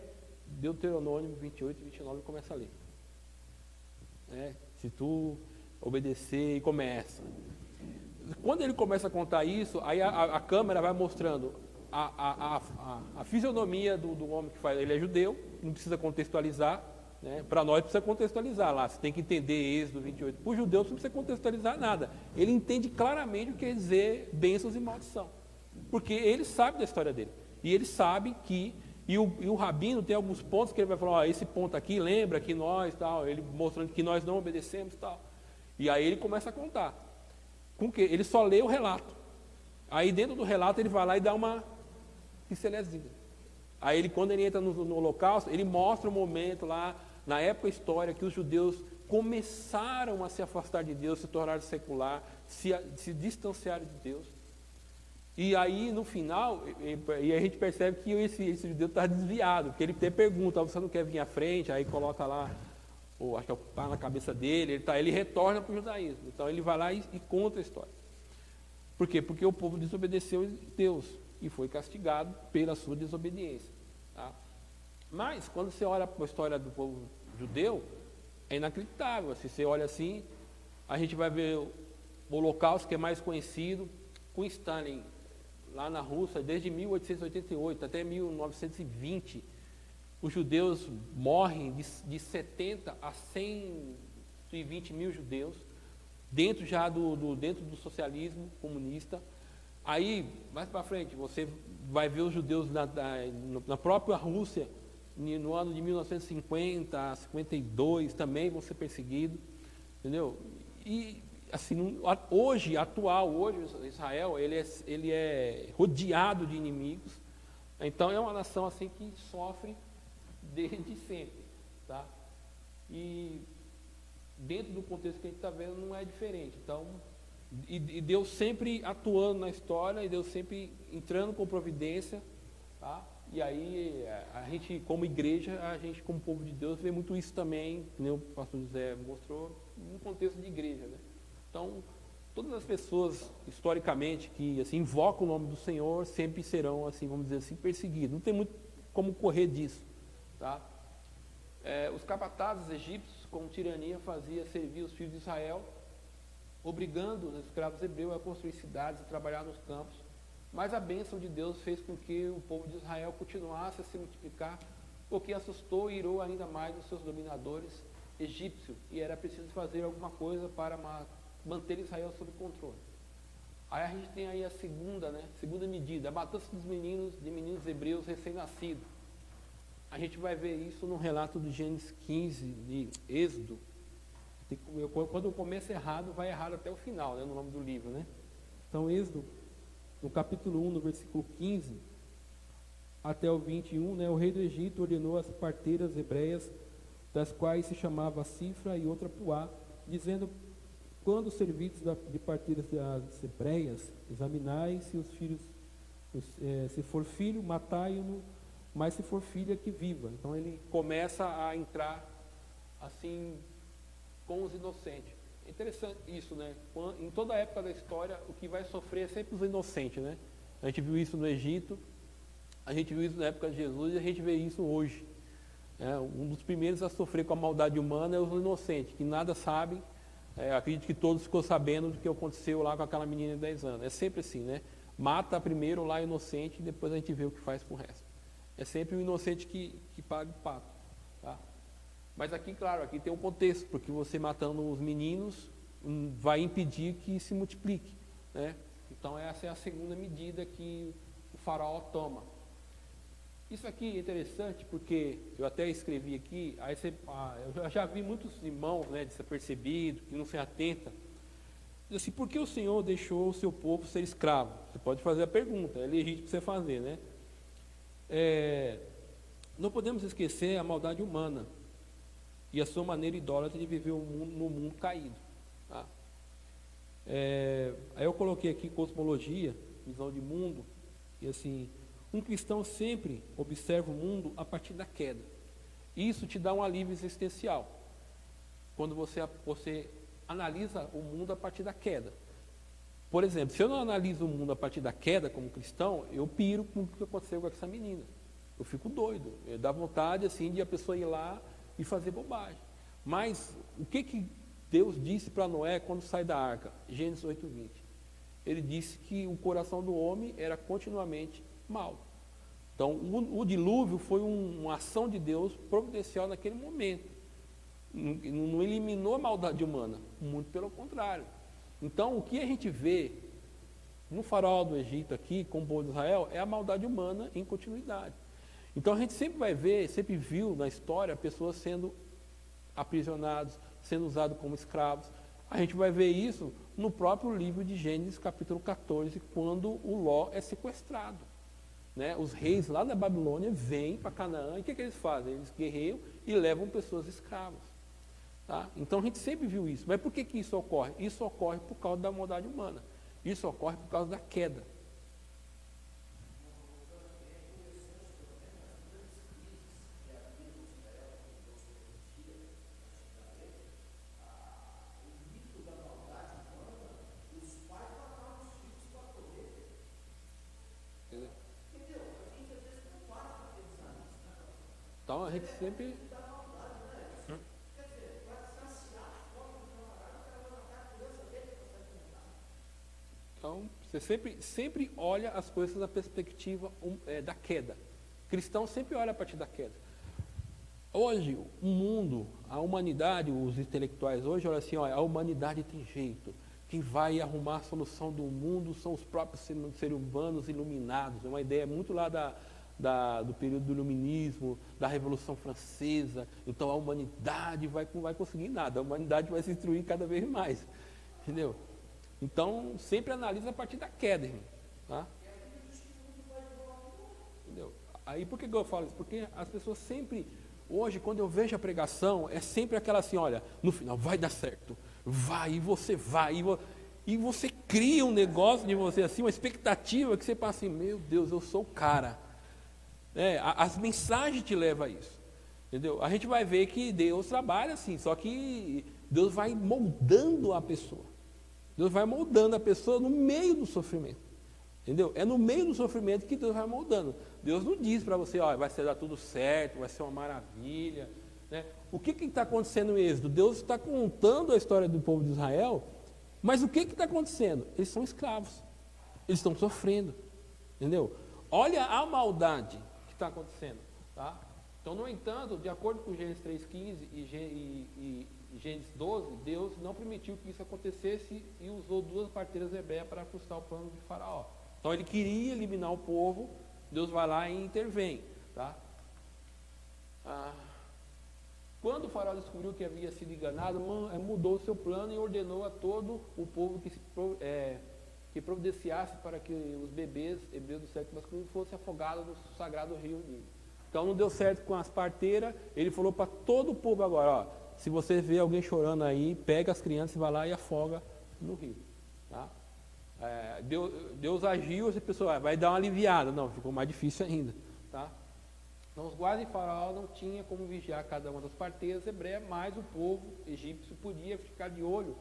Speaker 3: Deuteronômio 28 e 29 e começa a ler. Se tu obedecer, e começa. Quando ele começa a contar isso, aí a câmera vai mostrando a fisionomia do homem que faz. Ele é judeu, não precisa contextualizar, né? Para nós precisa contextualizar lá, você tem que entender Êxodo 28. Para o judeu você não precisa contextualizar nada. Ele entende claramente o que quer dizer bênçãos e maldição, porque ele sabe da história dele. E ele sabe que, e o rabino tem alguns pontos que ele vai falar: esse ponto aqui lembra que nós, tal, ele mostrando que nós não obedecemos, tal. E aí ele começa a contar. Com que? Ele só lê o relato. Aí dentro do relato ele vai lá e dá uma pincelezinha. Aí quando ele entra no Holocausto, ele mostra o momento lá, na época histórica, que os judeus começaram a se afastar de Deus, se tornaram secular, se distanciaram de Deus. E aí no final, e a gente percebe que esse judeu está desviado, porque ele até pergunta: você não quer vir à frente? Aí coloca lá, acho que é o pá na cabeça dele, ele retorna para o judaísmo. Então ele vai lá e conta a história. Por quê? Porque o povo desobedeceu a Deus e foi castigado pela sua desobediência. Tá? Mas quando você olha para a história do povo judeu, é inacreditável. Se você olha assim, a gente vai ver o Holocausto, que é mais conhecido, com Stalin, lá na Rússia, desde 1888 até 1920, os judeus morrem de 70 a 120 mil judeus, dentro do socialismo comunista. Aí, mais para frente, você vai ver os judeus na própria Rússia, no ano de 1950 a 52, também vão ser perseguidos, entendeu? E assim, hoje Israel, ele é rodeado de inimigos. Então é uma nação assim que sofre desde sempre, tá? E dentro do contexto que a gente está vendo não é diferente. Então, e Deus sempre atuando na história, e Deus sempre entrando com providência, tá? E aí, a gente, como igreja, a gente, como povo de Deus, vê muito isso também, que nem o pastor José mostrou, no contexto de igreja, né? Então, todas as pessoas, historicamente, que assim, invocam o nome do Senhor, sempre serão, assim, vamos dizer assim, perseguidos. Não tem muito como correr disso, tá? Os capatazes egípcios, com tirania, faziam servir os filhos de Israel, obrigando os escravos hebreus a construir cidades e trabalhar nos campos. Mas a bênção de Deus fez com que o povo de Israel continuasse a se multiplicar, porque assustou e irou ainda mais os seus dominadores egípcios, e era preciso fazer alguma coisa para manter Israel sob controle. Aí a gente tem aí a segunda medida, a matança dos meninos hebreus recém-nascidos. A gente vai ver isso no relato de Gênesis 15, de Êxodo. Quando eu começo errado, vai errado até o final, né, no nome do livro, né?
Speaker 1: Então, Êxodo, no capítulo 1, no versículo 15 até o 21, né, o rei do Egito ordenou as parteiras hebreias, das quais se chamava Cifra e outra Puá, dizendo: quando os serviços de parteiras das hebreias, examinai se os filhos, se for filho, matai-o, mas se for filha, que viva.
Speaker 3: Então ele começa a entrar assim com os inocentes. É interessante isso, né? Em toda a época da história, o que vai sofrer é sempre os inocentes, né? A gente viu isso no Egito, a gente viu isso na época de Jesus e a gente vê isso hoje. Um dos primeiros a sofrer com a maldade humana é os inocentes, que nada sabem. Acredito que todos ficou sabendo do que aconteceu lá com aquela menina de 10 anos. É sempre assim, né? Mata primeiro lá o inocente e depois a gente vê o que faz com o resto. É sempre o inocente que paga o pato, tá? Mas aqui, claro, aqui tem um contexto, porque você matando os meninos vai impedir que se multiplique, né? Então essa é a segunda medida que o faraó toma. Isso aqui é interessante porque eu até escrevi aqui, eu já vi muitos irmãos, né, desapercebidos, que não se atenta. Diz assim: por que o Senhor deixou o seu povo ser escravo? Você pode fazer a pergunta, é legítimo para você fazer, né? Não podemos esquecer a maldade humana e a sua maneira idólatra de viver no mundo caído, tá? Aí eu coloquei aqui cosmologia, visão de mundo, e assim, um cristão sempre observa o mundo a partir da queda. Isso te dá um alívio existencial, quando você analisa o mundo a partir da queda. Por exemplo, se eu não analiso o mundo a partir da queda como cristão, eu piro com o que aconteceu com essa menina. Eu fico doido, dá vontade assim de a pessoa ir lá e fazer bobagem. Mas o que Deus disse para Noé quando sai da arca? Gênesis 8:20. Ele disse que o coração do homem era continuamente mau. Então, o dilúvio foi uma ação de Deus providencial naquele momento. Não eliminou a maldade humana, muito pelo contrário. Então, o que a gente vê no faraó do Egito aqui, com o povo de Israel, é a maldade humana em continuidade. Então, a gente sempre vai ver, sempre viu na história, pessoas sendo aprisionados, sendo usados como escravos. A gente vai ver isso no próprio livro de Gênesis, capítulo 14, quando o Ló é sequestrado, né? Os reis lá da Babilônia vêm para Canaã e o que eles fazem? Eles guerreiam e levam pessoas escravas, tá? Então a gente sempre viu isso. Mas por que isso ocorre? Isso ocorre por causa da maldade humana. Isso ocorre por causa da queda. Então a gente sempre... Então, você sempre olha as coisas da perspectiva da queda. O cristão sempre olha a partir da queda. Hoje, o mundo, a humanidade, os intelectuais hoje olham assim: olha, a humanidade tem jeito. Quem vai arrumar a solução do mundo são os próprios seres humanos iluminados. É uma ideia muito lá do período do iluminismo, da Revolução Francesa. Então a humanidade não vai conseguir nada, a humanidade vai se destruir cada vez mais, entendeu? Então sempre analisa a partir da queda, irmão, tá? Entendeu? Aí por que eu falo isso? Porque as pessoas sempre, hoje, quando eu vejo a pregação, é sempre aquela assim: olha, no final vai dar certo, vai, e você vai, e você cria um negócio de você assim, uma expectativa que você passa assim: meu Deus, eu sou o cara. As mensagens te levam a isso. Entendeu? A gente vai ver que Deus trabalha assim, só que Deus vai moldando a pessoa. Deus vai moldando a pessoa no meio do sofrimento. Entendeu? É no meio do sofrimento que Deus vai moldando. Deus não diz para você, ó, vai ser dar tudo certo, vai ser uma maravilha. Né? O que está acontecendo no Êxodo? Deus está contando a história do povo de Israel, mas o que está acontecendo? Eles são escravos. Eles estão sofrendo. Entendeu? Olha a maldade que está acontecendo. Tá? Então, no entanto, de acordo com Gênesis 3,15 e Gênesis 12, Deus não permitiu que isso acontecesse e usou 2 parteiras hebreias para frustrar o plano de Faraó. Então, ele queria eliminar o povo, Deus vai lá e intervém. Tá? Quando o Faraó descobriu que havia sido enganado, mudou o seu plano e ordenou a todo o povo que providenciasse para que os bebês hebreus do sexo masculino fossem afogados no sagrado rio Nilo. Então não deu certo com as parteiras, ele falou para todo o povo agora, ó, se você vê alguém chorando aí, pega as crianças e vai lá e afoga no rio. Tá? Deus agiu, essa pessoa vai dar uma aliviada. Não, ficou mais difícil ainda. Tá? Então os guardas de Faraó não tinham como vigiar cada uma das parteiras hebreias, mas o povo egípcio podia ficar de olho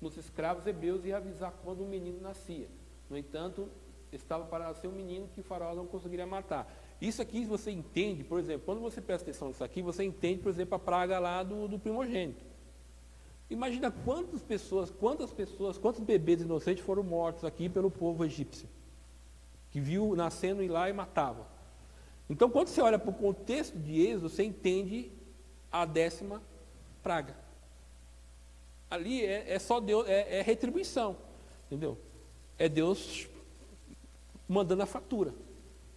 Speaker 3: nos escravos hebreus e avisar quando um menino nascia. No entanto, estava para nascer um menino que o Faraó não conseguiria matar. Isso aqui você entende, por exemplo, quando você presta atenção nisso aqui, você entende, por exemplo, a praga lá do primogênito. Imagina quantos bebês inocentes foram mortos aqui pelo povo egípcio, que viu nascendo ir lá e matava. Então, quando você olha para o contexto de Êxodo, você entende a 10ª praga. Ali é só Deus, é retribuição, entendeu? É Deus mandando a fatura,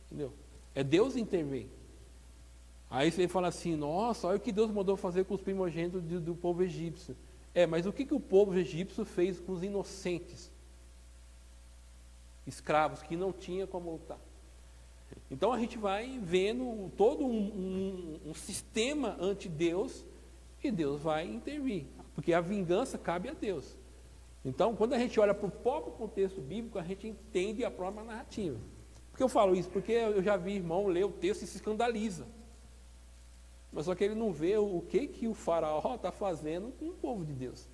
Speaker 3: entendeu? É Deus intervir. Aí você fala assim, nossa, olha o que Deus mandou fazer com os primogênitos do povo egípcio. Mas o que o povo egípcio fez com os inocentes? Escravos, que não tinha como lutar. Então a gente vai vendo todo um sistema ante Deus, e Deus vai intervir. Porque a vingança cabe a Deus. Então, quando a gente olha para o próprio contexto bíblico, a gente entende a própria narrativa. Por que eu falo isso? Porque eu já vi irmão ler o texto e se escandaliza. Mas só que ele não vê o que o Faraó está fazendo com o povo de Deus.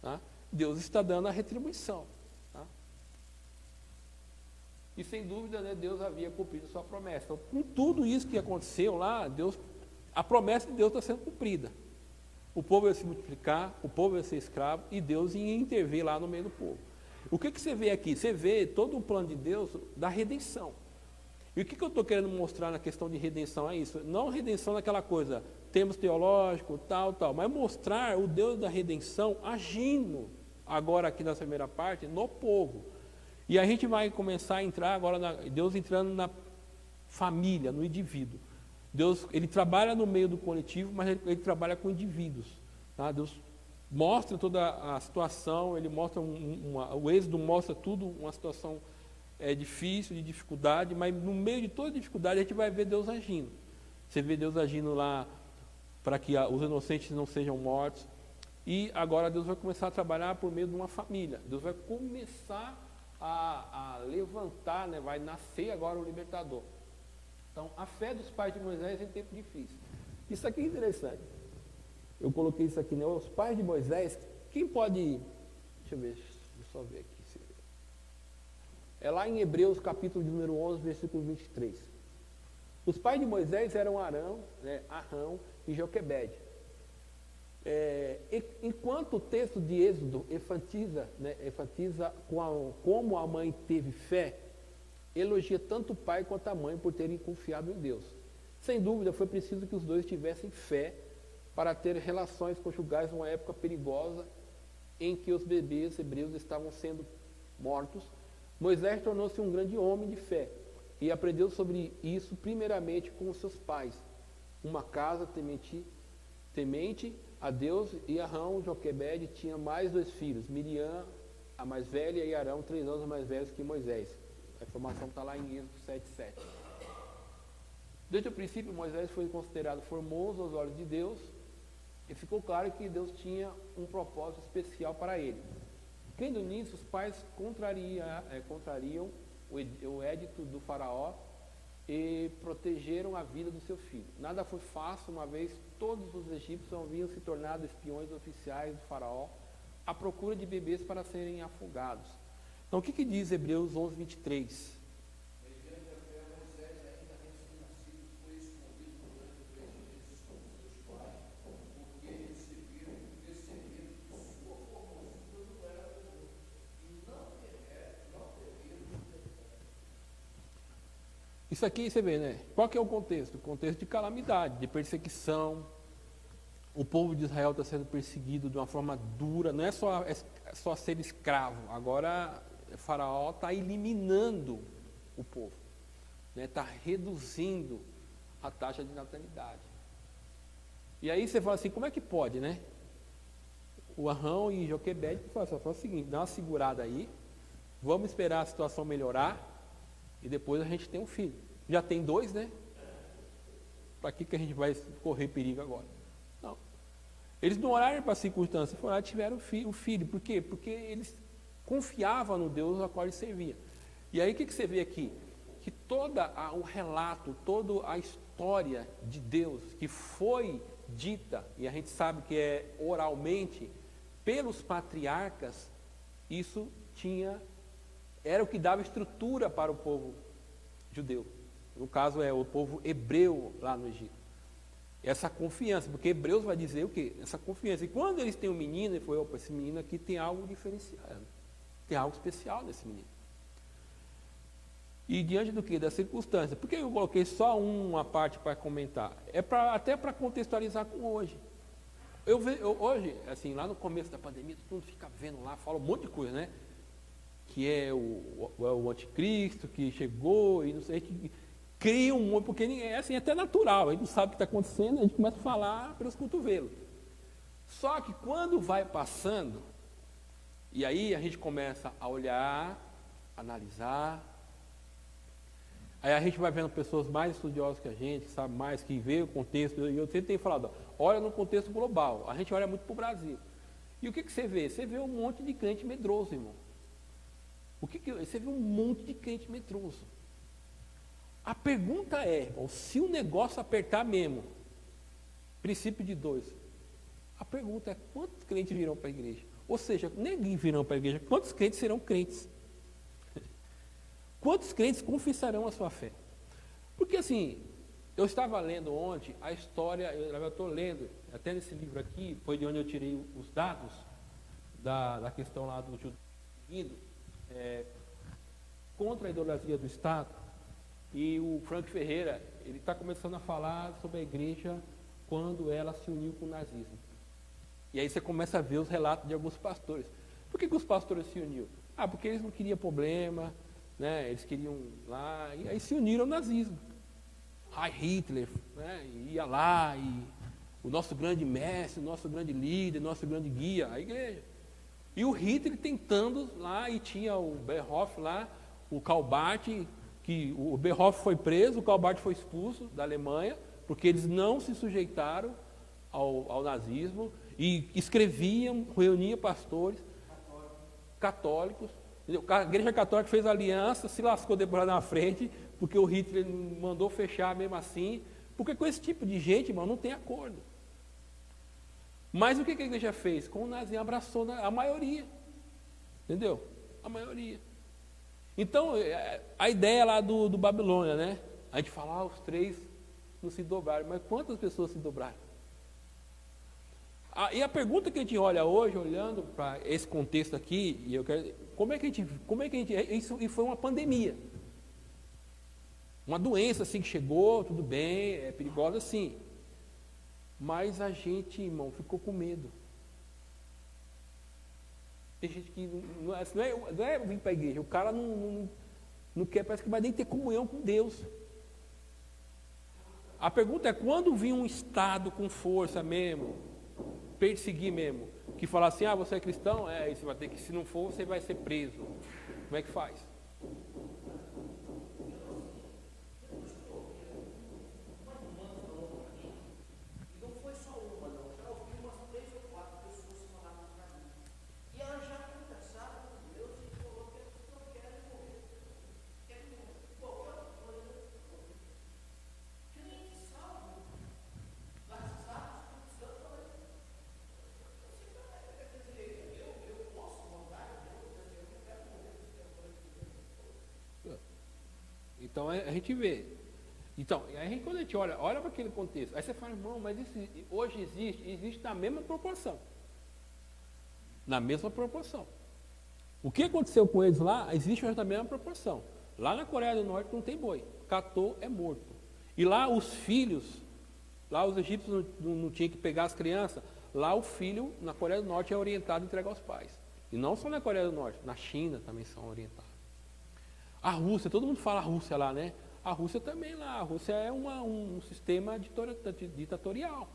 Speaker 3: Tá? Deus está dando a retribuição. Tá? E sem dúvida, né, Deus havia cumprido sua promessa. Então, com tudo isso que aconteceu lá, a promessa de Deus está sendo cumprida. O povo ia se multiplicar, o povo ia ser escravo, e Deus ia intervir lá no meio do povo. O que você vê aqui? Você vê todo o plano de Deus da redenção. E o que eu estou querendo mostrar na questão de redenção é isso. Não redenção naquela coisa, termos teológicos, tal, mas mostrar o Deus da redenção agindo, agora aqui nessa primeira parte, no povo. E a gente vai começar a entrar agora, Deus entrando na família, no indivíduo. Deus, ele trabalha no meio do coletivo, mas ele trabalha com indivíduos. Tá? Deus mostra toda a situação, ele mostra o Êxodo mostra tudo, uma situação difícil, de dificuldade, mas no meio de toda dificuldade a gente vai ver Deus agindo. Você vê Deus agindo lá para que os inocentes não sejam mortos. E agora Deus vai começar a trabalhar por meio de uma família. Deus vai começar a levantar, né? Vai nascer agora o libertador. Então, a fé dos pais de Moisés em tempo difícil. Isso aqui é interessante. Eu coloquei isso aqui, né? Os pais de Moisés, quem pode... Deixa eu ver, deixa eu só ver aqui. É lá em Hebreus, capítulo de número 11, versículo 23. Os pais de Moisés eram Arão, né, Arão e Joquebede. Enquanto o texto de Êxodo enfatiza como a mãe teve fé, elogia tanto o pai quanto a mãe por terem confiado em Deus. Sem dúvida, foi preciso que os dois tivessem fé para ter relações conjugais numa época perigosa em que os bebês hebreus estavam sendo mortos. Moisés tornou-se um grande homem de fé e aprendeu sobre isso primeiramente com os seus pais. Uma casa temente a Deus, e Arão, Joquebede, tinha mais 2 filhos, Miriam, a mais velha, e Arão, 3 anos mais velhos que Moisés. A informação está lá em Êxodo 7:7. Desde o princípio, Moisés foi considerado formoso aos olhos de Deus, e ficou claro que Deus tinha um propósito especial para ele. Crendo nisso, os pais contrariam o édito do faraó e protegeram a vida do seu filho. Nada foi fácil, uma vez todos os egípcios haviam se tornado espiões oficiais do faraó, à procura de bebês para serem afogados. Então, o que diz Hebreus 11, 23? Isso aqui você vê, né? Qual que é o contexto? O contexto de calamidade, de perseguição. O povo de Israel está sendo perseguido de uma forma dura, não é só ser escravo. Agora, o faraó está eliminando o povo, né? Está reduzindo a taxa de natalidade. E aí você fala assim, como é que pode, né? O Arão e Joquebede falaram o seguinte, dá uma segurada aí, vamos esperar a situação melhorar e depois a gente tem um filho. Já tem 2, né? Para que a gente vai correr perigo agora? Não. Eles não olharam para a circunstância, foram lá e tiveram o filho. Por quê? Porque eles confiavam no Deus ao qual eles serviam. E aí o que você vê aqui? Que todo o relato, toda a história de Deus que foi dita, e a gente sabe que é oralmente, pelos patriarcas, isso era o que dava estrutura para o povo judeu. No caso é o povo hebreu lá no Egito. Essa confiança, porque Hebreus vai dizer o quê? Essa confiança. E quando eles têm um menino, ele foi, opa, esse menino aqui tem algo diferenciado. Tem algo especial nesse menino. E diante do que? Da circunstância. Por que eu coloquei só uma parte para comentar? Até para contextualizar com hoje. Hoje, assim, lá no começo da pandemia, todo mundo fica vendo lá, fala um monte de coisa, né? Que é o anticristo que chegou e não sei, a gente cria um monte, porque é assim, até natural, a gente não sabe o que está acontecendo, a gente começa a falar pelos cotovelos. Só que quando vai passando, e aí a gente começa a olhar, analisar, aí a gente vai vendo pessoas mais estudiosas que a gente, que sabe mais, que vê o contexto, e eu sempre tenho falado, olha no contexto global, a gente olha muito para o Brasil. E o que você vê? Você vê um monte de crente medroso, irmão. Você vê um monte de crente medroso. A pergunta é, irmão, se o negócio apertar mesmo, princípio de 2, a pergunta é, quantos crentes virão para a igreja? Ou seja, ninguém virão para a igreja, quantos crentes serão crentes? Quantos crentes confessarão a sua fé? Porque assim, eu estava lendo ontem a história, eu estou lendo, até nesse livro aqui, foi de onde eu tirei os dados da questão lá do judaísmo, contra a idolatria do Estado, e o Frank Ferreira, ele está começando a falar sobre a igreja quando ela se uniu com o nazismo. E aí você começa a ver os relatos de alguns pastores. Por que os pastores se uniram? Porque eles não queriam problema, né? Eles queriam lá, e aí se uniram ao nazismo. Hitler, né? Ia lá, e o nosso grande mestre, o nosso grande líder, o nosso grande guia, a igreja. E o Hitler tentando lá, e tinha o Berhoff lá, o Calbart, que o Berhoff foi preso, o Calbart foi expulso da Alemanha, porque eles não se sujeitaram ao nazismo, e escreviam, reuniam pastores católicos. A igreja católica fez aliança, se lascou depois lá na frente, porque o Hitler mandou fechar mesmo assim, porque com esse tipo de gente, irmão, não tem acordo. Mas o que a igreja fez? Com o nazismo abraçou a maioria. Entendeu? A maioria. Então, a ideia lá do Babilônia, né? A gente fala, os 3 não se dobraram, mas quantas pessoas se dobraram? E a pergunta que a gente olha hoje, olhando para esse contexto aqui, e eu quero, como é que a gente, isso e foi uma pandemia. Uma doença assim que chegou, tudo bem, é perigosa sim. Mas a gente, irmão, ficou com medo. Tem gente que não é vir para a igreja, o cara não quer, parece que vai nem ter comunhão com Deus. A pergunta é, quando vir um Estado com força mesmo, perseguir mesmo, que falar assim, você é cristão? E você vai ter que, se não for, você vai ser preso. Como é que faz? Então a gente vê. Então, aí quando a gente olha para aquele contexto, aí você fala, irmão, mas isso hoje existe na mesma proporção. Na mesma proporção. O que aconteceu com eles lá, existe hoje na mesma proporção. Lá na Coreia do Norte não tem boi. Catou é morto. E lá os filhos, lá os egípcios não tinham que pegar as crianças. Lá o filho, na Coreia do Norte, é orientado a entregar aos pais. E não só na Coreia do Norte, na China também são orientados. A Rússia, todo mundo fala a Rússia lá, né? A Rússia também lá. A Rússia é um sistema ditatorial.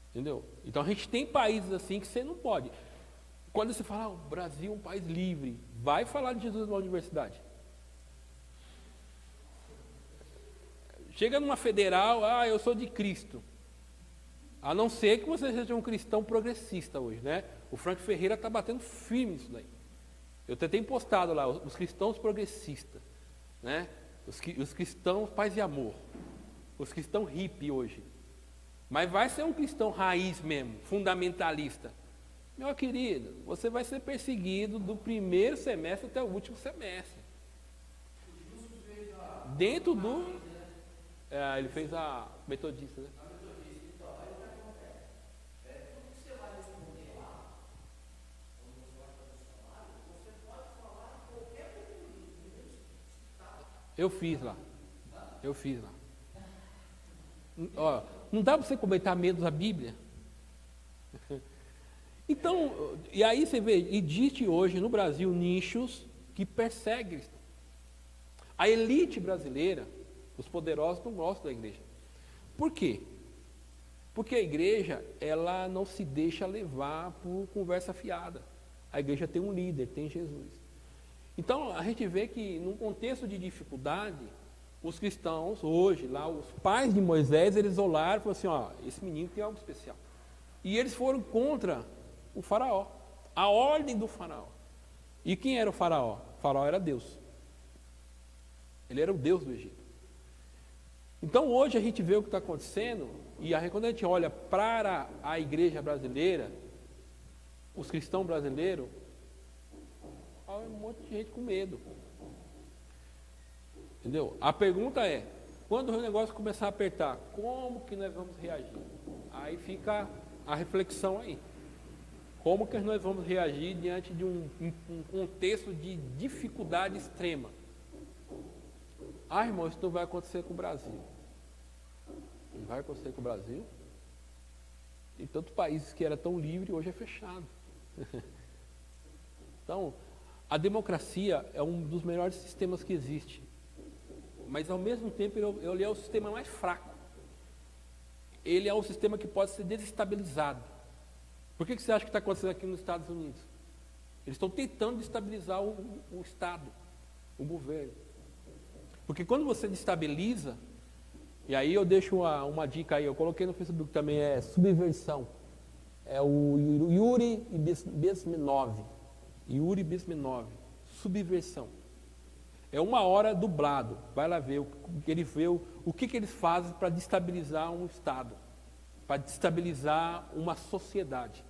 Speaker 3: Entendeu? Então a gente tem países assim que você não pode. Quando você fala, o Brasil é um país livre, vai falar de Jesus na universidade. Chega numa federal, eu sou de Cristo. A não ser que você seja um cristão progressista hoje, né? O Frank Ferreira está batendo firme nisso daí. Eu até tenho postado lá, os cristãos progressistas, né? Os cristãos paz e amor, os cristãos hippie hoje. Mas vai ser um cristão raiz mesmo, fundamentalista. Meu querido, você vai ser perseguido do primeiro semestre até o último semestre. Dentro do... ele fez a metodista, né? Eu fiz lá. Ó, não dá para você comentar medo da Bíblia? Então, e aí você vê, existe hoje no Brasil nichos que perseguem. A elite brasileira, os poderosos não gostam da igreja. Por quê? Porque a igreja, ela não se deixa levar por conversa fiada. A igreja tem um líder, tem Jesus. Então, a gente vê que, num contexto de dificuldade, os cristãos, hoje, lá, os pais de Moisés, eles olharam e falaram assim, esse menino tem algo especial. E eles foram contra o faraó, a ordem do faraó. E quem era o faraó? O faraó era Deus. Ele era o Deus do Egito. Então, hoje, a gente vê o que está acontecendo, e quando a gente olha para a igreja brasileira, os cristãos brasileiros, há um monte de gente com medo. Entendeu? A pergunta é, quando o negócio começar a apertar, como que nós vamos reagir? Aí fica a reflexão aí. Como que nós vamos reagir diante de um contexto de dificuldade extrema? Irmão, isso não vai acontecer com o Brasil. Não vai acontecer com o Brasil. Tem tantos países que era tão livre, hoje é fechado. Então, a democracia é um dos melhores sistemas que existe. Mas, ao mesmo tempo, ele é o sistema mais fraco. Ele é o sistema que pode ser desestabilizado. Por que você acha que está acontecendo aqui nos Estados Unidos? Eles estão tentando destabilizar o Estado, o governo. Porque quando você destabiliza, e aí eu deixo uma dica aí, eu coloquei no Facebook também, é subversão. É o Yuri Bezmenov. Yuri Bezmenov. Subversão. É 1 hora dublado. Vai lá ver o que eles fazem para destabilizar um Estado, para destabilizar uma sociedade.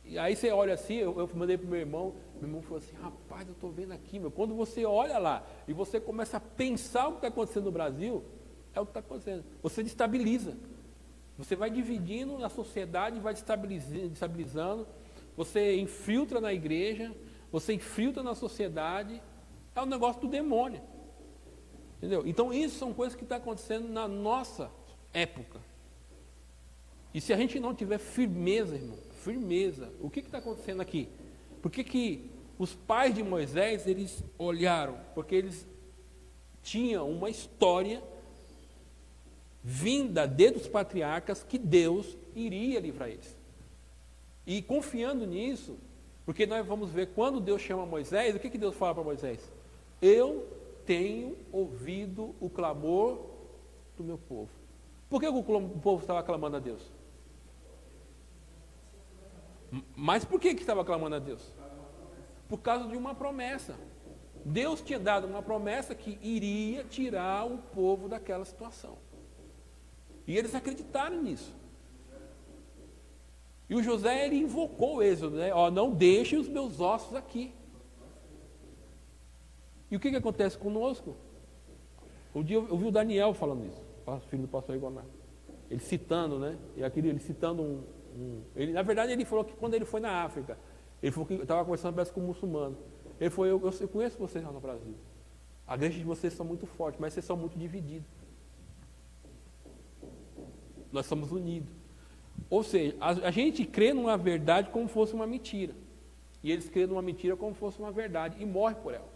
Speaker 3: E aí você olha assim, eu mandei para o meu irmão falou assim, rapaz, eu estou vendo aqui, quando você olha lá e você começa a pensar o que está acontecendo no Brasil, é o que está acontecendo. Você destabiliza. Você vai dividindo na sociedade, vai destabilizando, você infiltra na igreja, você infiltra na sociedade, é um negócio do demônio. Entendeu? Então isso são coisas que estão acontecendo na nossa época. E se a gente não tiver firmeza, irmão, firmeza, o que está acontecendo aqui? Por que os pais de Moisés, eles olharam? Porque eles tinham uma história vinda desde os patriarcas que Deus iria livrar eles. E confiando nisso, porque nós vamos ver quando Deus chama Moisés, o que Deus fala para Moisés? Eu tenho ouvido o clamor do meu povo. Por que o povo estava clamando a Deus? Mas por que estava clamando a Deus? Por causa de uma promessa. Deus tinha dado uma promessa que iria tirar o povo daquela situação. E eles acreditaram nisso. E o José, ele invocou o Êxodo, né? Não deixe os meus ossos aqui. E o que acontece conosco? Um dia eu vi o Daniel falando isso, filho do pastor Igonar. Ele citando, né? Ele citando ele, na verdade, ele falou que quando ele foi na África, ele falou que estava conversando parece com um muçulmano. Ele falou, eu conheço vocês lá no Brasil. A igreja de vocês são muito fortes, mas vocês são muito divididos. Nós somos unidos. Ou seja, a gente crê numa verdade como fosse uma mentira. E eles creem numa mentira como fosse uma verdade e morrem por ela.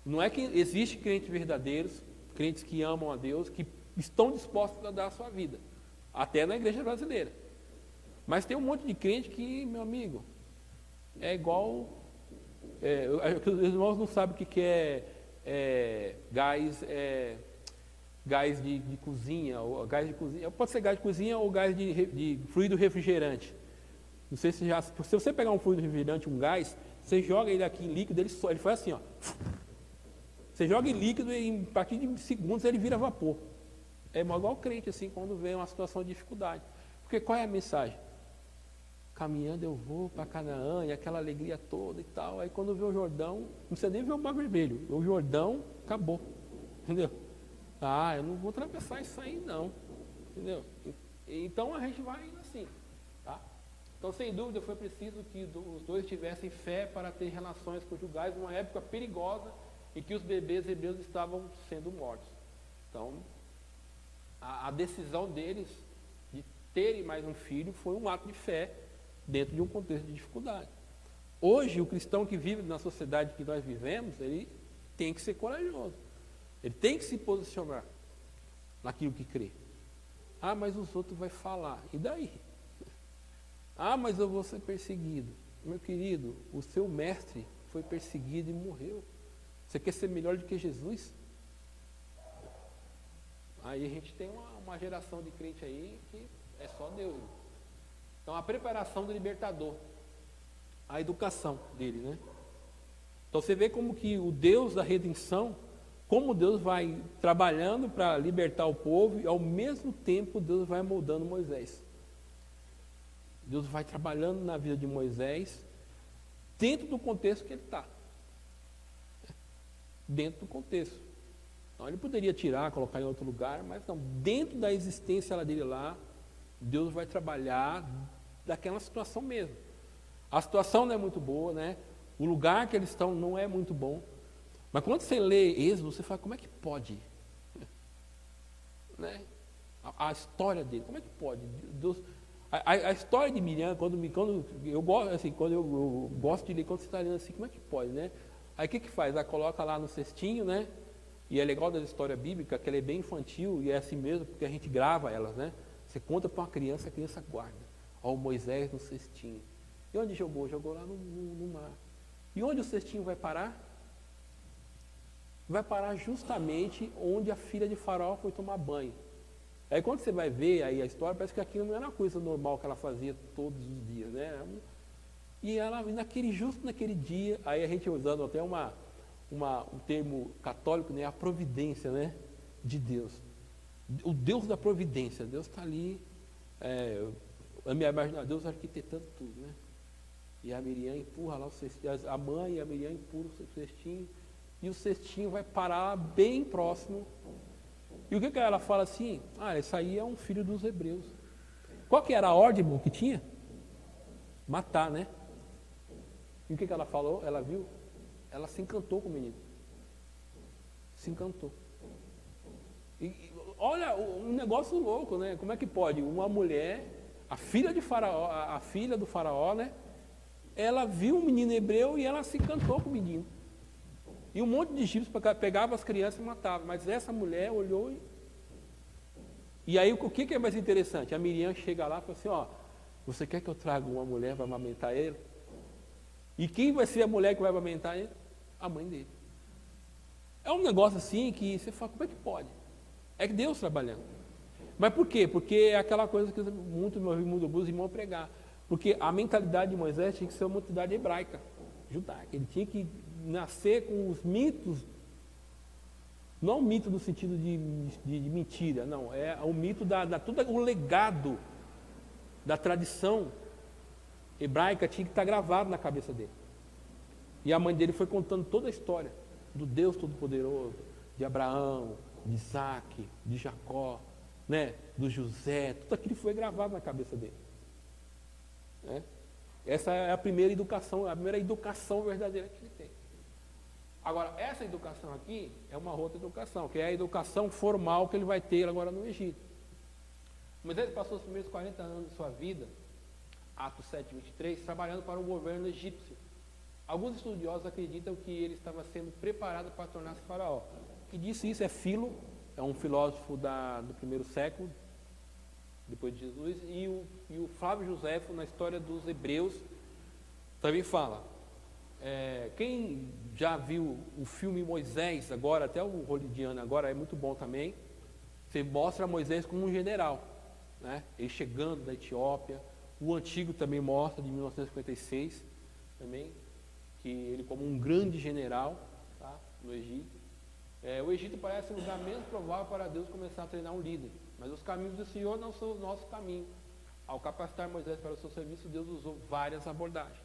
Speaker 3: Não é que existe crentes verdadeiros, crentes que amam a Deus, que estão dispostos a dar a sua vida. Até na igreja brasileira. Mas tem um monte de crente que, meu amigo, é igual... os irmãos não sabem o que é gás de cozinha, ou gás de cozinha. Pode ser gás de cozinha ou gás de fluido refrigerante. Não sei se você pegar um fluido refrigerante, um gás, você joga ele aqui em líquido, ele faz assim, ó. Você joga em líquido e a partir de segundos ele vira vapor. É igual o crente, assim, quando vem uma situação de dificuldade. Porque qual é a mensagem? Caminhando eu vou para Canaã, e aquela alegria toda e tal. Aí quando vê o Jordão, não precisa nem ver o Mar Vermelho. O Jordão, acabou. Entendeu? Ah, eu não vou atravessar isso aí não. Entendeu? Então a gente vai assim. Tá? Então, sem dúvida, foi preciso que os dois tivessem fé para ter relações conjugais numa época perigosa em que os bebês hebreus estavam sendo mortos. Então, a decisão deles de terem mais um filho foi um ato de fé dentro de um contexto de dificuldade. Hoje, o cristão que vive na sociedade que nós vivemos, ele tem que ser corajoso. Ele tem que se posicionar naquilo que crê. Ah, mas os outros vão falar. E daí? Ah, mas eu vou ser perseguido. Meu querido, o seu mestre foi perseguido e morreu. Você quer ser melhor do que Jesus? Aí a gente tem uma geração de crente aí que é só Deus. Então a preparação do libertador, a educação dele, né? Então você vê como que o Deus da redenção, como Deus vai trabalhando para libertar o povo e ao mesmo tempo Deus vai moldando Moisés. Deus vai trabalhando na vida de Moisés dentro do contexto que ele está. Dentro do contexto. Então ele poderia tirar, colocar em outro lugar, mas não. Dentro da existência dele lá, Deus vai trabalhar daquela situação mesmo. A situação não é muito boa, né? O lugar que eles estão não é muito bom. Mas quando você lê Êxodo, você fala, como é que pode? Né? A história dele, como é que pode? Deus, a história de Miriam, quando eu gosto de ler, quando você está lendo assim, como é que pode, né? Aí o que faz? Ela coloca lá no cestinho, né? E é legal da história bíblica, que ela é bem infantil, e é assim mesmo, porque a gente grava elas, né? Você conta para uma criança, a criança guarda. Ó, o Moisés no cestinho. E onde jogou? Jogou lá no mar. E onde o cestinho vai parar? Vai parar justamente onde a filha de Faraó foi tomar banho. Aí quando você vai ver aí a história, parece que aquilo não era uma coisa normal que ela fazia todos os dias, né? E ela, justo naquele dia, aí a gente usando até um termo católico, né? A providência, né? De Deus. O Deus da providência. Deus está ali, a minha imagem, Deus arquitetando tudo, né? E a Miriam empurra lá o cestinho, a mãe e a Miriam empurram o cestinho, e o cestinho vai parar bem próximo. E o que ela fala assim? Ah, esse aí é um filho dos hebreus. Qual que era a ordem que tinha? Matar, né? E o que ela falou? Ela viu? Ela se encantou com o menino. Se encantou. E olha, um negócio louco, né? Como é que pode? Uma mulher, a filha de Faraó, a filha do Faraó, né? Ela viu um menino hebreu e ela se encantou com o menino. E um monte de egípcios pegava as crianças e matava. Mas essa mulher olhou e aí o que é mais interessante? A Miriam chega lá e fala assim, ó, você quer que eu traga uma mulher para amamentar ele? E quem vai ser a mulher que vai amamentar ele? A mãe dele. É um negócio assim que você fala, como é que pode? É que Deus trabalhando. Mas por quê? Porque é aquela coisa que os irmãos pregar. Porque a mentalidade de Moisés tinha que ser uma mentalidade hebraica, judaica. Ele tinha que nascer com os mitos, não o mito no sentido de mentira, não, é o mito todo o legado da tradição hebraica tinha que estar gravado na cabeça dele. E a mãe dele foi contando toda a história do Deus Todo-Poderoso, de Abraão, de Isaac, de Jacó, né, do José, tudo aquilo foi gravado na cabeça dele. Né? Essa é a primeira educação verdadeira que ele tem. Agora, essa educação aqui é uma outra educação, que é a educação formal que ele vai ter agora no Egito. Moisés passou os primeiros 40 anos de sua vida, Atos 7, 23, trabalhando para o governo egípcio. Alguns estudiosos acreditam que ele estava sendo preparado para tornar-se faraó. O que disse isso é Filo, é um filósofo do primeiro século, depois de Jesus, e o Flávio Joséfo, na história dos Hebreus, também fala. Quem já viu o filme Moisés, agora, até o Hollywoodiano agora, é muito bom também, você mostra Moisés como um general, né? Ele chegando da Etiópia. O antigo também mostra, de 1956, também, que ele como um grande general, tá, no Egito. O Egito parece o lugar menos provável para Deus começar a treinar um líder, mas os caminhos do Senhor não são os nossos caminhos. Ao capacitar Moisés para o seu serviço, Deus usou várias abordagens.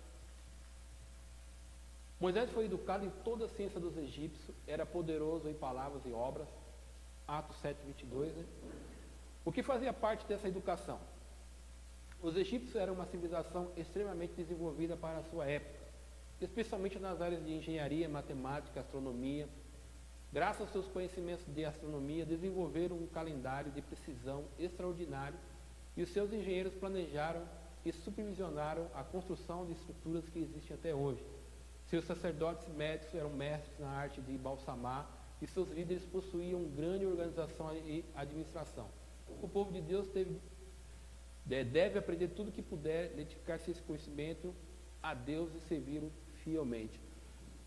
Speaker 3: Moisés foi educado em toda a ciência dos egípcios, era poderoso em palavras e obras, Atos 7, 22, né? O que fazia parte dessa educação? Os egípcios eram uma civilização extremamente desenvolvida para a sua época, especialmente nas áreas de engenharia, matemática, astronomia. Graças aos seus conhecimentos de astronomia, desenvolveram um calendário de precisão extraordinário e os seus engenheiros planejaram e supervisionaram a construção de estruturas que existem até hoje. Seus sacerdotes médicos eram mestres na arte de embalsamar e seus líderes possuíam grande organização e administração. O povo de Deus deve aprender tudo o que puder, dedicar-se a esse conhecimento a Deus e servi-lo fielmente.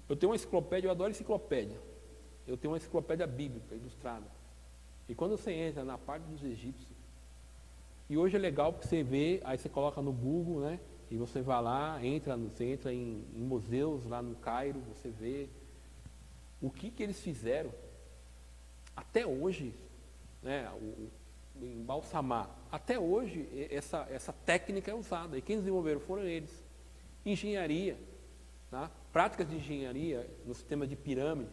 Speaker 3: Eu tenho uma enciclopédia, eu adoro enciclopédia. Eu tenho uma enciclopédia bíblica ilustrada. E quando você entra na parte dos egípcios, e hoje é legal porque você vê, aí você coloca no Google, né? E você vai lá, você entra em museus lá no Cairo, você vê o que eles fizeram até hoje, né? Embalsamar. Até hoje essa técnica é usada. E quem desenvolveram foram eles. Engenharia, tá? Práticas de engenharia no sistema de pirâmide.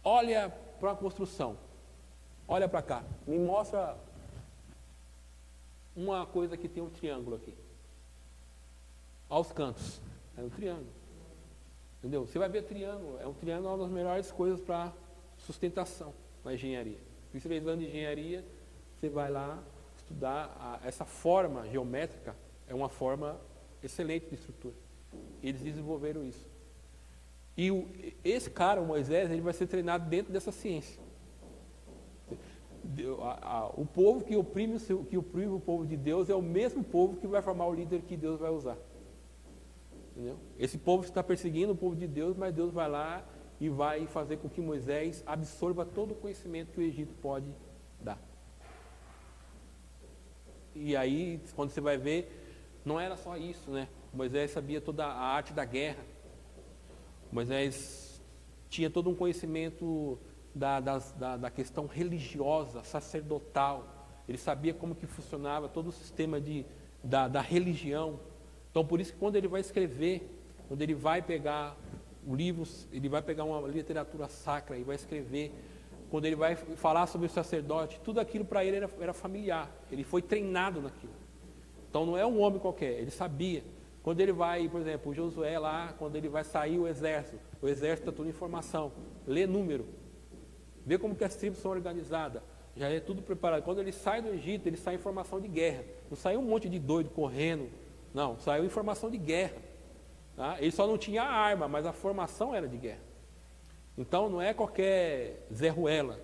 Speaker 3: Olha para a construção. Olha para cá. Me mostra uma coisa que tem um triângulo aqui. Aos cantos. É um triângulo. Entendeu? Você vai ver triângulo. Um triângulo é uma das melhores coisas para sustentação na engenharia. Se você estudando engenharia, você vai lá estudar essa forma geométrica, é uma forma excelente de estrutura. Eles desenvolveram isso. E esse cara, o Moisés, ele vai ser treinado dentro dessa ciência. O povo que oprime o povo de Deus é o mesmo povo que vai formar o líder que Deus vai usar. Entendeu? Esse povo está perseguindo o povo de Deus, mas Deus vai lá e vai fazer com que Moisés absorva todo o conhecimento que o Egito pode dar. E aí, quando você vai ver, não era só isso, né? Moisés sabia toda a arte da guerra. Moisés tinha todo um conhecimento da questão religiosa, sacerdotal. Ele sabia como que funcionava todo o sistema da religião. Então, por isso que quando ele vai escrever, quando ele vai pegar livros, ele vai pegar uma literatura sacra e vai escrever, quando ele vai falar sobre o sacerdote, tudo aquilo para ele era familiar. Ele foi treinado naquilo. Então, não é um homem qualquer, ele sabia. Quando ele vai, por exemplo, o Josué lá, quando ele vai sair o exército está tudo em formação, lê número, vê como que as tribos são organizadas, já é tudo preparado. Quando ele sai do Egito, ele sai em formação de guerra. Não saiu um monte de doido correndo, não, saiu em formação de guerra. Tá? Ele só não tinha a arma, mas a formação era de guerra. Então não é qualquer Zé Ruela.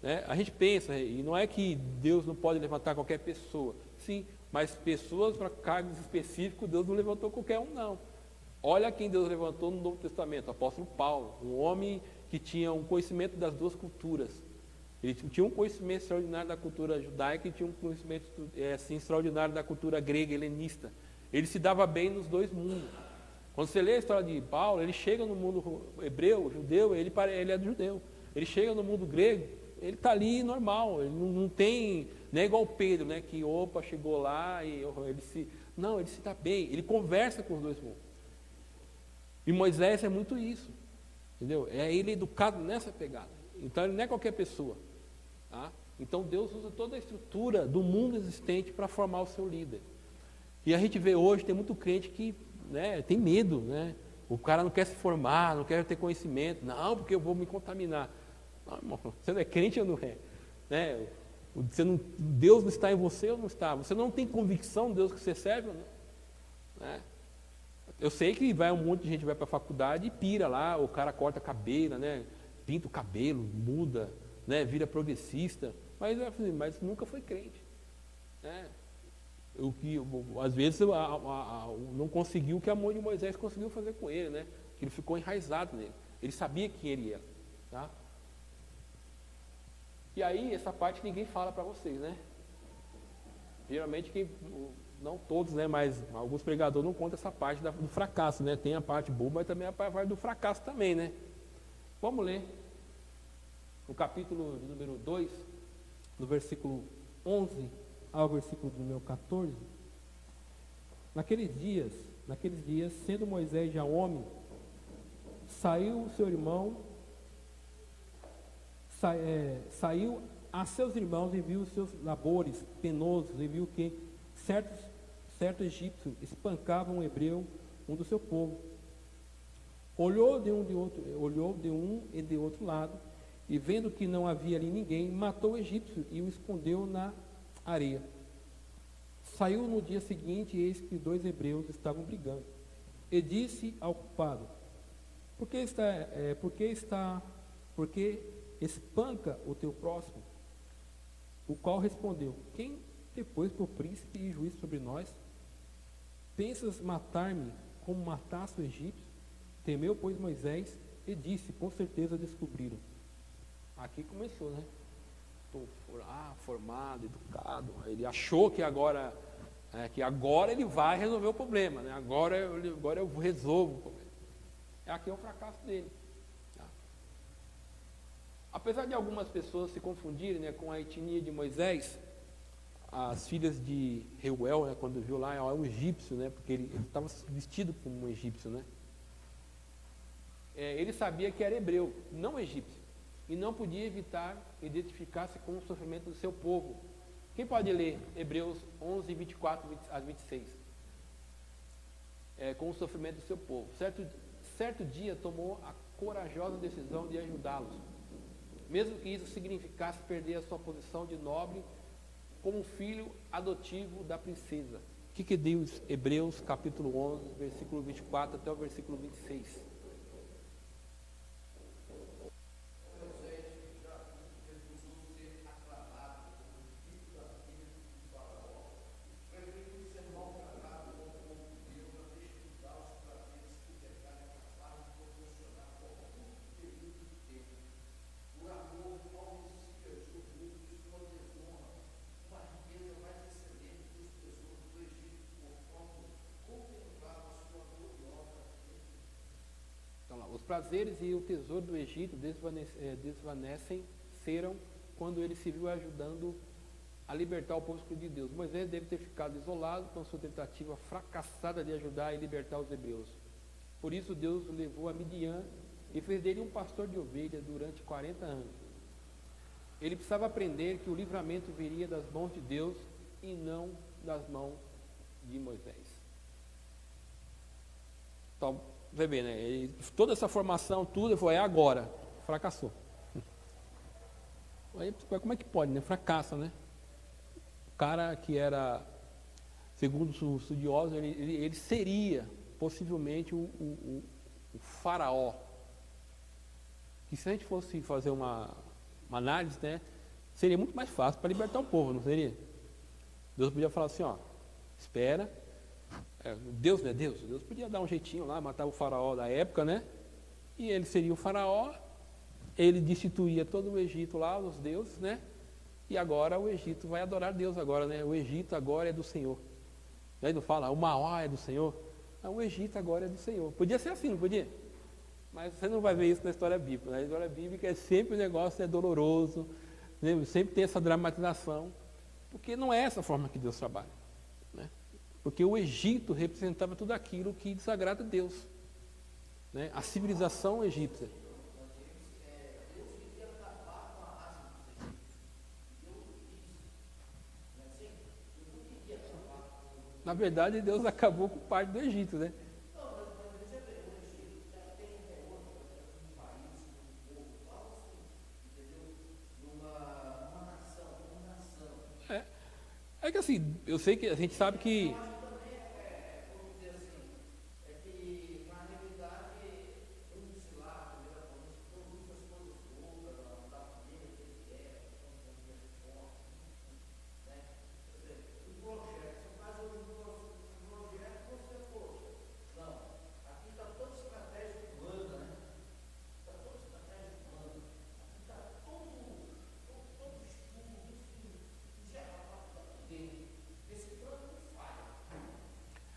Speaker 3: Né? A gente pensa, e não é que Deus não pode levantar qualquer pessoa. Sim, mas pessoas para cargos específicos, Deus não levantou qualquer um, não. Olha quem Deus levantou no Novo Testamento, o apóstolo Paulo, um homem que tinha um conhecimento das duas culturas. Ele tinha um conhecimento extraordinário da cultura judaica e tinha um conhecimento assim, extraordinário da cultura grega, helenista. Ele se dava bem nos dois mundos. Quando você lê a história de Paulo, ele chega no mundo hebreu, judeu, ele é judeu. Ele chega no mundo grego, ele está ali normal, ele não tem, não é igual Pedro, né, que chegou lá e ele se dá bem, ele conversa com os dois mundos. E Moisés é muito isso. Entendeu? Ele é educado nessa pegada. Então ele não é qualquer pessoa. Tá? Então Deus usa toda a estrutura do mundo existente para formar o seu líder. E a gente vê hoje, tem muito crente que, né, tem medo, né? O cara não quer se formar, não quer ter conhecimento. Não, porque eu vou me contaminar. Não, irmão, você não é crente ou não é? Né? Deus não está em você ou não está? Você não tem convicção de Deus que você serve ou não? Né? Eu sei que vai um monte de gente vai para a faculdade e pira lá, o cara corta a cabelo, né? Pinta o cabelo, muda, né? Vira progressista, mas nunca foi crente. Né? Às vezes não conseguiu o que a mão de Moisés conseguiu fazer com ele, né? Que ele ficou enraizado nele. Ele sabia quem ele era. Tá? E aí, essa parte ninguém fala para vocês, né? Geralmente, não todos, né? Mas alguns pregadores não contam essa parte do fracasso, né? Tem a parte boa, mas também a parte do fracasso também, né? Vamos ler. No capítulo número 2,
Speaker 1: No versículo 11 ao versículo número 14. Naqueles dias, sendo Moisés já homem, saiu seu irmão, saiu a seus irmãos e viu os seus labores penosos, e viu que certo egípcio espancava um hebreu, um do seu povo. Olhou de um e de outro lado, e vendo que não havia ali ninguém, matou o egípcio e o escondeu na areia. Saiu no dia seguinte, e eis que 2 hebreus estavam brigando. E disse ao culpado: Por que espanca o teu próximo? O qual respondeu: Quem depois por príncipe e juiz sobre nós? Pensas matar-me como mataste o egípcio? Temeu, pois, Moisés e disse: Com certeza descobriram.
Speaker 3: aqui começou, né? Estou formado, educado. Ele achou que agora ele vai resolver o problema, né? Agora eu resolvo o problema. Aqui é o fracasso dele. Tá? Apesar de algumas pessoas se confundirem, né, com a etnia de Moisés, as filhas de Reuel, né, quando viu lá, é um egípcio, né, porque ele estava vestido como um egípcio, né? Ele sabia que era hebreu, não egípcio, e não podia evitar identificar-se com o sofrimento do seu povo. Quem pode ler Hebreus 11, 24 a 26? Com o sofrimento do seu povo. Certo dia tomou a corajosa decisão de ajudá-los, mesmo que isso significasse perder a sua posição de nobre como filho adotivo da princesa. O que diz Hebreus capítulo 11, versículo 24 até o versículo 26? Os prazeres e o tesouro do Egito desvaneceram quando ele se viu ajudando a libertar o povo escolhido de Deus. Moisés deve ter ficado isolado com sua tentativa fracassada de ajudar e libertar os hebreus. Por isso Deus o levou a Midian e fez dele um pastor de ovelhas durante 40 anos. Ele precisava aprender que o livramento viria das mãos de Deus e não das mãos de Moisés. Então, você vê, né? Toda essa formação, tudo, foi agora. Fracassou. Aí, como é que pode, né? Fracassa, né? O cara que era, segundo os estudiosos, ele seria possivelmente o faraó. Que se a gente fosse fazer uma análise, né? Seria muito mais fácil para libertar o povo, não seria? Deus podia falar assim, ó, espera. Deus não é Deus? Deus podia dar um jeitinho lá, matar o faraó da época, né? E ele seria o faraó, ele destituía todo o Egito lá, os deuses, né? E agora o Egito vai adorar Deus agora, né? O Egito agora é do Senhor. Aí não fala, o Mauá é do Senhor? Não, o Egito agora é do Senhor. Podia ser assim, não podia? Mas você não vai ver isso na história bíblica. Na história bíblica é sempre o negócio doloroso, né? Sempre tem essa dramatização, porque não é essa forma que Deus trabalha, né? Porque o Egito representava tudo aquilo que desagrada a Deus, né? A civilização egípcia. Na verdade, Deus acabou com parte do Egito, né? É, é que assim, eu sei que a gente sabe que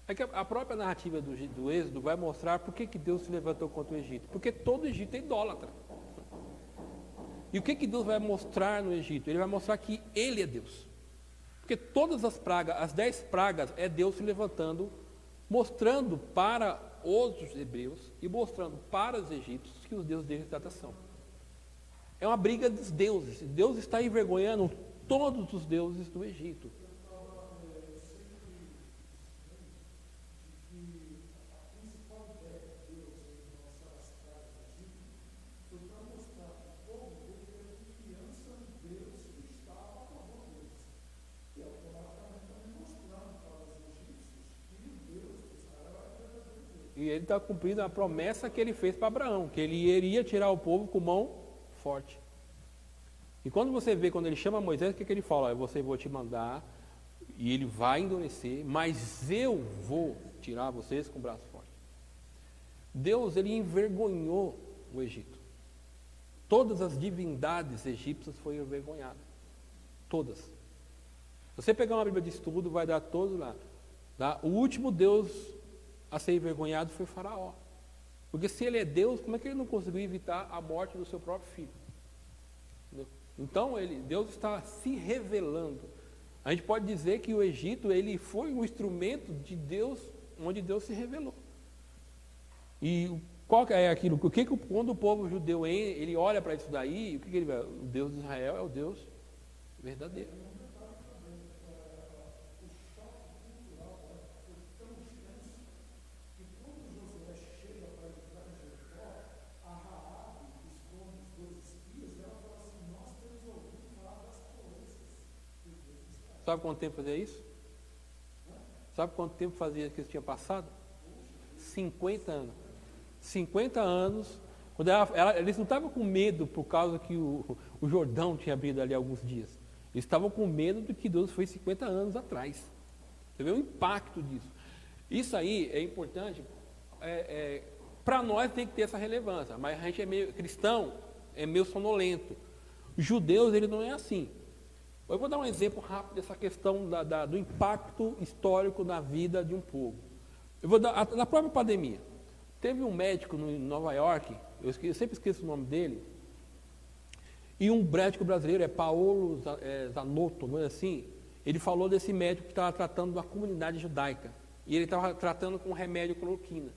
Speaker 3: é que a própria narrativa do Êxodo vai mostrar por que Deus se levantou contra o Egito. Porque todo o Egito é idólatra. E o que Deus vai mostrar no Egito? Ele vai mostrar que Ele é Deus. Porque todas as pragas, as 10 pragas, é Deus se levantando, mostrando para os hebreus e mostrando para os egípcios que os deuses deles são. É uma briga dos deuses. Deus está envergonhando todos os deuses do Egito. E ele está cumprindo a promessa que ele fez para Abraão, que ele iria tirar o povo com mão forte. E quando você vê, quando ele chama Moisés, o que ele fala? Você vou te mandar, e ele vai endurecer, mas eu vou tirar vocês com o braço forte. Deus, ele envergonhou o Egito. Todas as divindades egípcias foram envergonhadas. Todas. Se você pegar uma Bíblia de estudo, vai dar todos lá. Tá? O último Deus a ser envergonhado foi Faraó. Porque se ele é Deus, como é que ele não conseguiu evitar a morte do seu próprio filho? Entendeu? Então, Deus está se revelando. A gente pode dizer que o Egito, ele foi um instrumento de Deus, onde Deus se revelou. E qual que é aquilo? Quando o povo judeu ele olha para isso daí, o que ele vê? O Deus de Israel é o Deus verdadeiro. Sabe quanto tempo fazia isso? Sabe quanto tempo fazia que isso tinha passado? 50 anos. 50 anos. Quando eles não estavam com medo por causa que o Jordão tinha abrido ali alguns dias. Eles estavam com medo do que Deus fez 50 anos atrás. Você vê o impacto disso. Isso aí é importante. Para nós tem que ter essa relevância. Mas a gente é meio cristão, é meio sonolento. Os judeus, ele não é assim. Eu vou dar um exemplo rápido dessa questão do impacto histórico na vida de um povo. Eu vou dar na própria pandemia. Teve um médico em Nova York, eu sempre esqueço o nome dele, e um médico brasileiro, Paulo Zanotto, não é assim? Ele falou desse médico que estava tratando da comunidade judaica. E ele estava tratando com remédio cloroquina.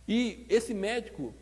Speaker 3: E esse médico,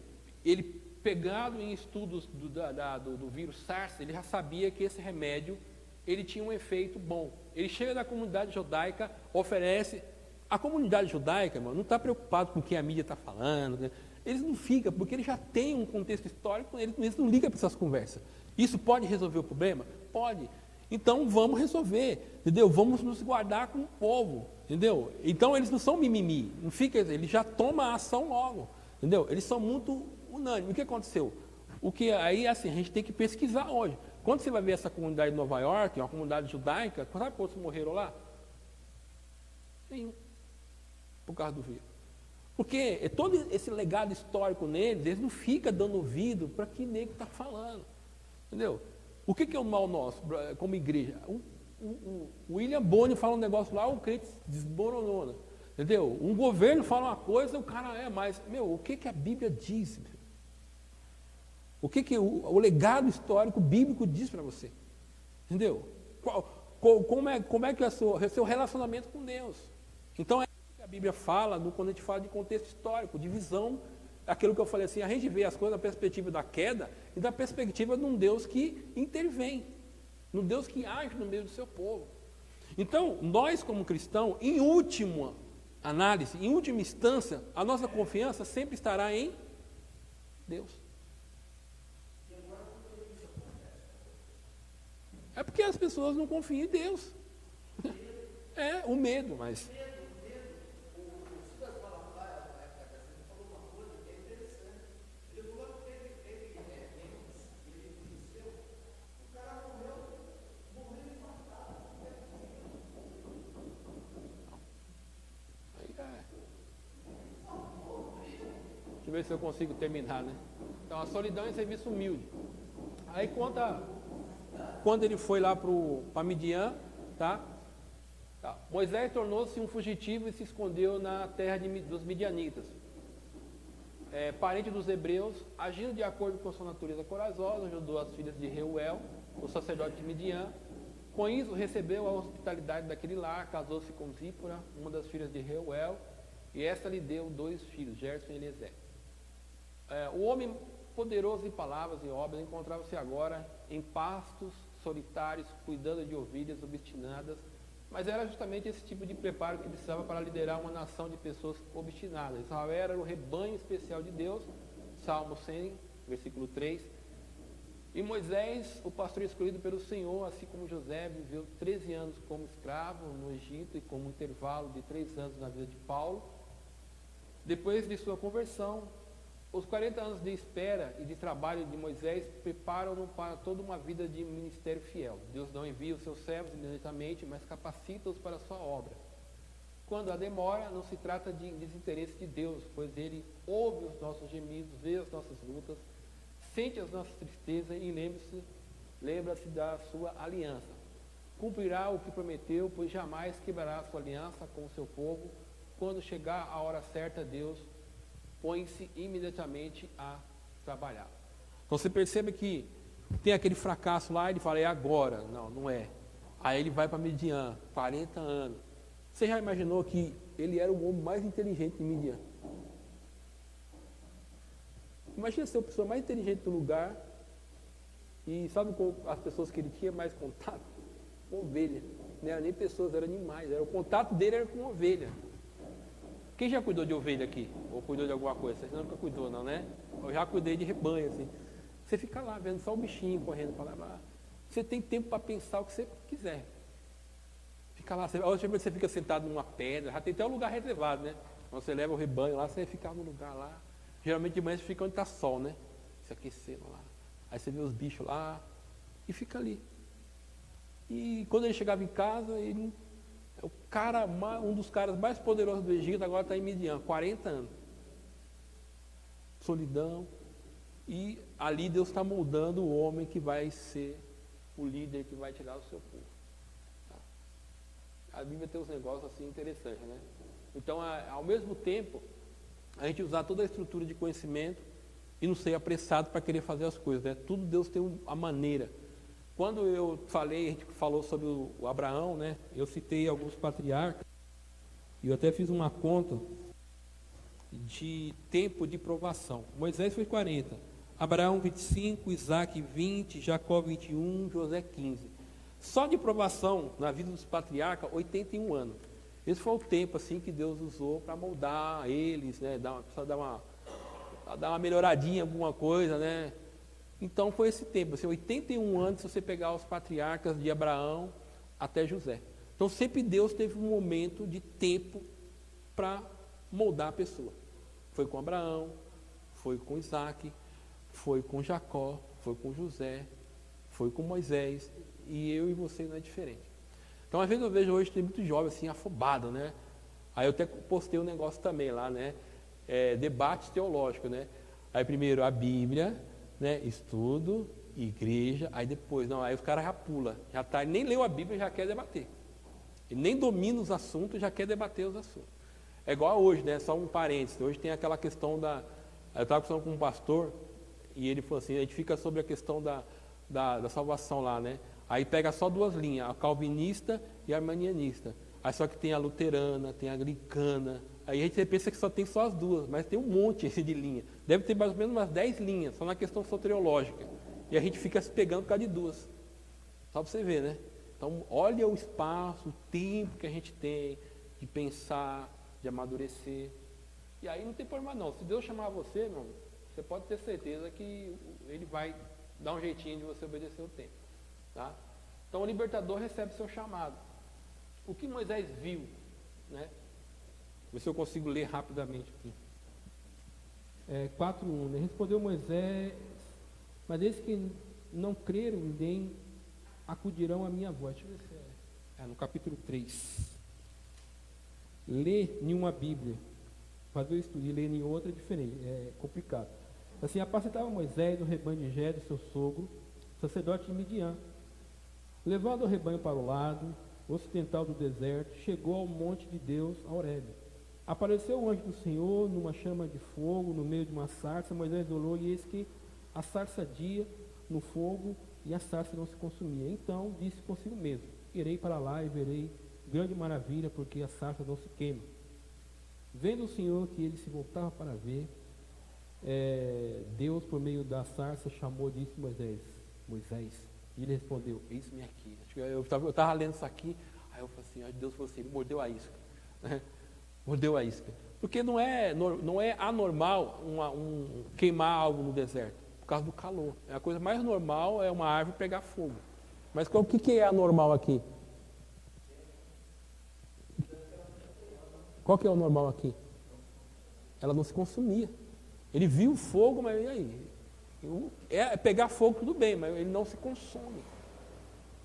Speaker 3: ele pegado em estudos do vírus SARS, ele já sabia que esse remédio ele tinha um efeito bom. Ele chega na comunidade judaica, oferece. A comunidade judaica, irmão, não está preocupado com o que a mídia está falando. Né? Eles não ficam, porque eles já têm um contexto histórico, eles não ligam para essas conversas. Isso pode resolver o problema? Pode. Então vamos resolver, entendeu? Vamos nos guardar com o povo, entendeu? Então eles não são mimimi, não fica, eles já tomam a ação logo, entendeu? Eles são muito unânimes. O que aconteceu? O que aí, assim, a gente tem que pesquisar hoje. Quando você vai ver essa comunidade de Nova York, uma comunidade judaica, sabe quantos morreram lá? Nenhum. Por causa do vírus. Porque todo esse legado histórico neles, eles não ficam dando ouvido para que nego está falando. Entendeu? O que é o mal nosso, como igreja? O William Bonner fala um negócio lá, o crente desmoronou. Entendeu? Um governo fala uma coisa, o cara mas, o que a Bíblia diz? O que o legado histórico bíblico diz para você? Entendeu? Como é que é o seu relacionamento com Deus? Então, é isso que a Bíblia fala quando a gente fala de contexto histórico, de visão, aquilo que eu falei assim, a gente vê as coisas da perspectiva da queda e da perspectiva de um Deus que intervém, de um Deus que age no meio do seu povo. Então, nós como cristãos, em última análise, em última instância, a nossa confiança sempre estará em Deus. É porque as pessoas não confiam em Deus. É, o medo, mas... Deixa eu ver se eu consigo terminar, né? Então, a solidão é serviço humilde. Aí conta quando ele foi lá para Midian, tá? Moisés tornou-se um fugitivo e se escondeu na terra dos midianitas. Parente dos hebreus, agindo de acordo com sua natureza corajosa, ajudou as filhas de Reuel, o sacerdote de Midian. Com isso, recebeu a hospitalidade daquele lar, casou-se com Zípora, uma das filhas de Reuel, e esta lhe deu 2 filhos, Gerson e Eliezer. O homem poderoso em palavras e obras encontrava-se agora em pastos solitários, cuidando de ovelhas obstinadas, mas era justamente esse tipo de preparo que precisava para liderar uma nação de pessoas obstinadas. Israel era o rebanho especial de Deus, Salmo 100, versículo 3. E Moisés, o pastor escolhido pelo Senhor, assim como José, viveu 13 anos como escravo no Egito e como intervalo de 3 anos na vida de Paulo. Depois de sua conversão, os 40 anos de espera e de trabalho de Moisés preparam-no para toda uma vida de ministério fiel. Deus não envia os seus servos imediatamente, mas capacita-os para a sua obra. Quando há demora, não se trata de desinteresse de Deus, pois Ele ouve os nossos gemidos, vê as nossas lutas, sente as nossas tristezas e lembra-se da sua aliança. Cumprirá o que prometeu, pois jamais quebrará a sua aliança com o seu povo. Quando chegar a hora certa, Deus põe-se imediatamente a trabalhar. Então você percebe que tem aquele fracasso lá, ele fala, é agora. Não, não é. Aí ele vai para Midian, 40 anos. Você já imaginou que ele era o homem mais inteligente de Midian? Imagina ser a pessoa mais inteligente do lugar e sabe com as pessoas que ele tinha mais contato? Com ovelha. Não era nem pessoas, eram animais. O contato dele era com ovelha. Quem já cuidou de ovelha aqui? Ou cuidou de alguma coisa? Você nunca cuidou, não, né? Eu já cuidei de rebanho, assim. Você fica lá vendo só o bichinho correndo para lá. Você tem tempo para pensar o que você quiser. Fica lá, você fica sentado numa pedra, já tem até um lugar reservado, né? Quando você leva o rebanho lá, você fica no lugar lá. Geralmente de manhã você fica onde está sol, né? Se aquecendo lá. Aí você vê os bichos lá e fica ali. E quando ele chegava em casa, ele... um dos caras mais poderosos do Egito agora está em Midian, 40 anos. Solidão. E ali Deus está moldando o homem que vai ser o líder que vai tirar o seu povo. Tá? A Bíblia tem uns negócios assim interessantes, né? Então, ao mesmo tempo, a gente usar toda a estrutura de conhecimento e não ser apressado para querer fazer as coisas, né? Tudo Deus tem a maneira. Quando eu falei, a gente falou sobre o Abraão, né? Eu citei alguns patriarcas e eu até fiz uma conta de tempo de provação. Moisés foi 40, Abraão 25, Isaac 20, Jacó 21, José 15. Só de provação na vida dos patriarcas, 81 anos. Esse foi o tempo assim que Deus usou para moldar eles, né? Dar uma melhoradinha em alguma coisa, né? Então foi esse tempo, assim, 81 anos se você pegar os patriarcas de Abraão até José. Então sempre Deus teve um momento de tempo para moldar a pessoa. Foi com Abraão, foi com Isaac, foi com Jacó, foi com José, foi com Moisés, e eu e você não é diferente. Então às vezes eu vejo hoje tem muito jovem assim, afobado, né? Aí eu até postei um negócio também lá, né? Debate teológico, né? Aí primeiro a Bíblia, né? Estudo, igreja, aí depois, não, aí os caras já pula, já tá, nem leu a Bíblia e já quer debater. Ele nem domina os assuntos, já quer debater os assuntos. É igual a hoje, né? Só um parênteses. Hoje tem aquela questão eu estava conversando com um pastor e ele falou assim, a gente fica sobre a questão da salvação lá, né? Aí pega só 2 linhas, a calvinista e a arminianista. Aí só que tem a luterana, tem a anglicana. Aí a gente pensa que só tem só as 2, mas tem um monte de linha. Deve ter mais ou menos umas 10 linhas, só na questão soteriológica. E a gente fica se pegando por causa de 2. Só para você ver, né? Então, olha o espaço, o tempo que a gente tem de pensar, de amadurecer. E aí não tem problema não. Se Deus chamar você, meu irmão, você pode ter certeza que Ele vai dar um jeitinho de você obedecer o tempo. Tá? Então o libertador recebe seu chamado. O que Moisés viu, né? Vê se eu consigo ler rapidamente aqui.
Speaker 1: 4:1, né? Respondeu Moisés, mas eles que não creram nem acudirão à minha voz. Deixa eu ver se no capítulo 3. Lê em uma Bíblia, fazer o estudo e ler em outra é diferente, é complicado. Assim, apacentava Moisés o rebanho de Jetro, seu sogro, sacerdote de Midian. Levando o rebanho para o lado ocidental do deserto, chegou ao monte de Deus, a Horebe. Apareceu o anjo do Senhor numa chama de fogo, no meio de uma sarça. Moisés olhou e eis que a sarça ardia no fogo e a sarça não se consumia. Então disse consigo mesmo: irei para lá e verei grande maravilha, porque a sarça não se queima. Vendo o Senhor que ele se voltava para ver, Deus, por meio da sarça, chamou e disse: Moisés. E ele respondeu:
Speaker 3: Eis-me aqui. Eu estava lendo isso aqui, aí eu falei assim, aí Deus falou assim, ele mordeu a isca. Né? Mordeu a isca. Porque não é anormal queimar algo no deserto, por causa do calor. A coisa mais normal é uma árvore pegar fogo. Mas o que é anormal aqui? Qual que é o normal aqui? Ela não se consumia. Ele viu o fogo, mas e aí? Pegar fogo tudo bem, mas ele não se consome.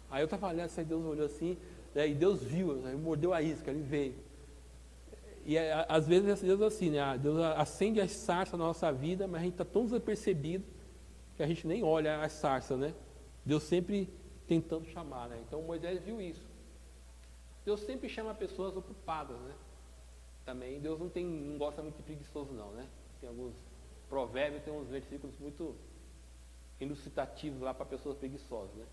Speaker 3: Aí eu estava olhando, aí Deus olhou assim, né, e Deus viu, aí mordeu a isca, ele veio. E às vezes Deus assim, né? Deus acende as sarças na nossa vida, mas a gente está tão desapercebido que a gente nem olha as sarças, né? Deus sempre tentando chamar, né? Então Moisés viu isso. Deus sempre chama pessoas ocupadas, né? Também Deus não gosta muito de preguiçoso não, né? Tem alguns provérbios, tem uns versículos muito ilustrativos lá para pessoas preguiçosas, né?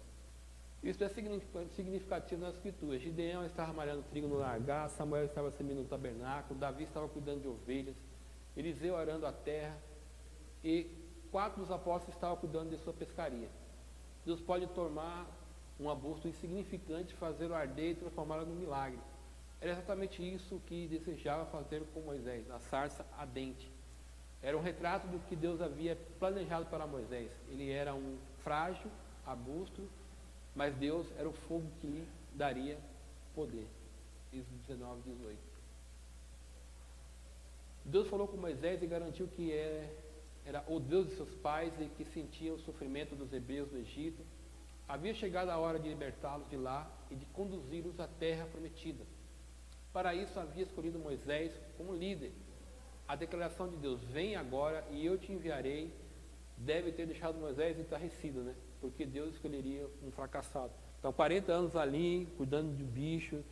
Speaker 3: Isso é significativo nas escrituras. Gideão estava malhando trigo no largar, Samuel estava servindo no tabernáculo, Davi estava cuidando de ovelhas, Eliseu arando a terra e 4 dos apóstolos estavam cuidando de sua pescaria. Deus pode tomar um arbusto insignificante, fazê-lo arder e transformá-lo num milagre. Era exatamente isso que desejava fazer com Moisés, a sarça ardente. Era um retrato do que Deus havia planejado para Moisés. Ele era um frágil arbusto, mas Deus era o fogo que lhe daria poder. Êxodo 19, 18. Deus falou com Moisés e garantiu que era o Deus de seus pais e que sentia o sofrimento dos hebreus no Egito. Havia chegado a hora de libertá-los de lá e de conduzi-los à terra prometida. Para isso havia escolhido Moisés como líder. A declaração de Deus, vem agora e eu te enviarei, deve ter deixado Moisés entarrecido, né? Porque Deus escolheria um fracassado. Então 40 anos ali, cuidando de bicho,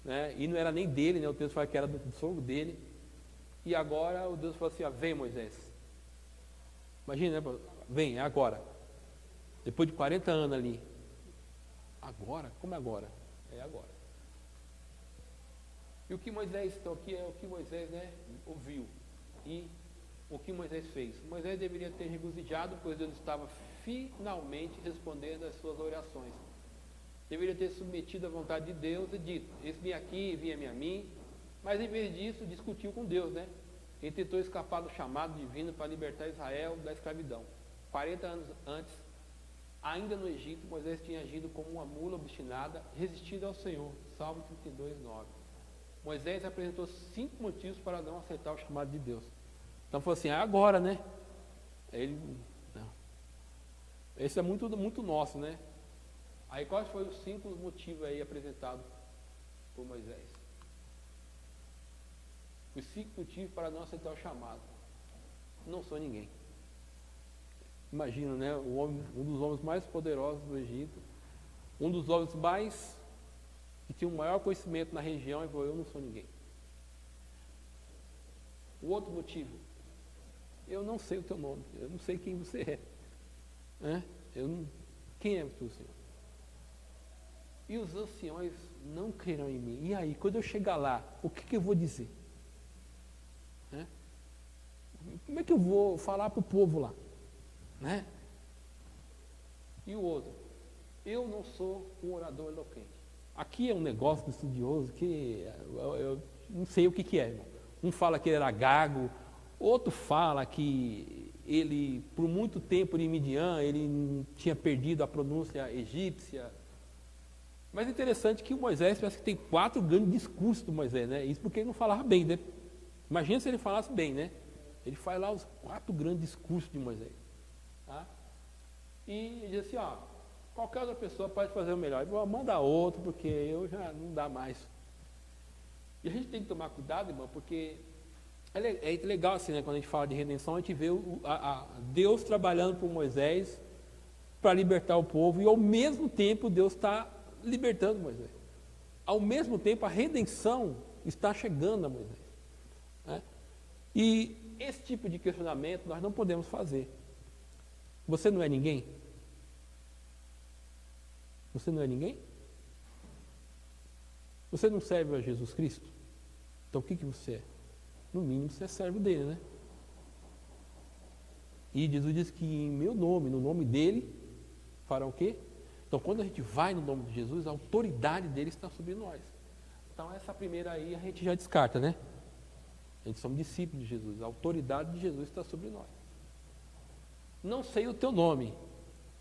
Speaker 3: né? E não era nem dele, né? O texto fala que era do sogro dele. E agora o Deus falou assim, vem Moisés. Imagina, né? Vem, é agora. Depois de 40 anos ali. Agora? Como é agora? É agora. E o que Moisés, então aqui é o que Moisés, né, ouviu. E o que Moisés fez? Moisés deveria ter regozijado, pois Deus estava finalmente respondendo às suas orações. Deveria ter submetido à vontade de Deus e dito, eis-me aqui, envia-me a mim. Mas em vez disso, discutiu com Deus, né? Ele tentou escapar do chamado divino para libertar Israel da escravidão. 40 anos antes, ainda no Egito, Moisés tinha agido como uma mula obstinada, resistindo ao Senhor. Salmo 32, 9. Moisés apresentou 5 motivos para não aceitar o chamado de Deus. Então falou assim, agora, né? Ele, não. Esse é muito, muito nosso, né? Aí quais foram os 5 motivos aí apresentados por Moisés? Os 5 motivos para não aceitar o chamado. Não sou ninguém. Imagina, né? Um dos homens mais poderosos do Egito, um dos homens mais que tinha um maior conhecimento na região, e falou, eu não sou ninguém. O outro motivo, eu não sei o teu nome, eu não sei quem você é. Quem é tu, Senhor? E os anciões não crerão em mim. E aí, quando eu chegar lá, o que eu vou dizer? Como é que eu vou falar para o povo lá? Né? E o outro, Eu não sou um orador eloquente. Aqui é um negócio do estudioso que eu não sei o que é, irmão. Um fala que ele era gago, outro fala que ele, por muito tempo em Midian, ele tinha perdido a pronúncia egípcia. Mas é interessante que o Moisés parece que tem 4 grandes discursos do Moisés, né? Isso porque ele não falava bem, né? Imagina se ele falasse bem, né? Ele faz lá os 4 grandes discursos de Moisés. Tá? E diz assim, ó, qualquer outra pessoa pode fazer o melhor. Eu vou mandar outro, porque eu já não dá mais. E a gente tem que tomar cuidado, irmão, porque é legal assim, né? Quando a gente fala de redenção, a gente vê Deus trabalhando por Moisés para libertar o povo, e ao mesmo tempo Deus está libertando Moisés. Ao mesmo tempo, a redenção está chegando a Moisés. Né? E esse tipo de questionamento nós não podemos fazer. Você não é ninguém? Você não é ninguém? Você não serve a Jesus Cristo? Então o que você é? No mínimo você é servo dele, né? E Jesus diz que em meu nome, no nome dele, farão o quê? Então quando a gente vai no nome de Jesus, a autoridade dele está sobre nós. Então essa primeira aí a gente já descarta, né? A gente somos discípulos de Jesus, a autoridade de Jesus está sobre nós. Não sei o teu nome,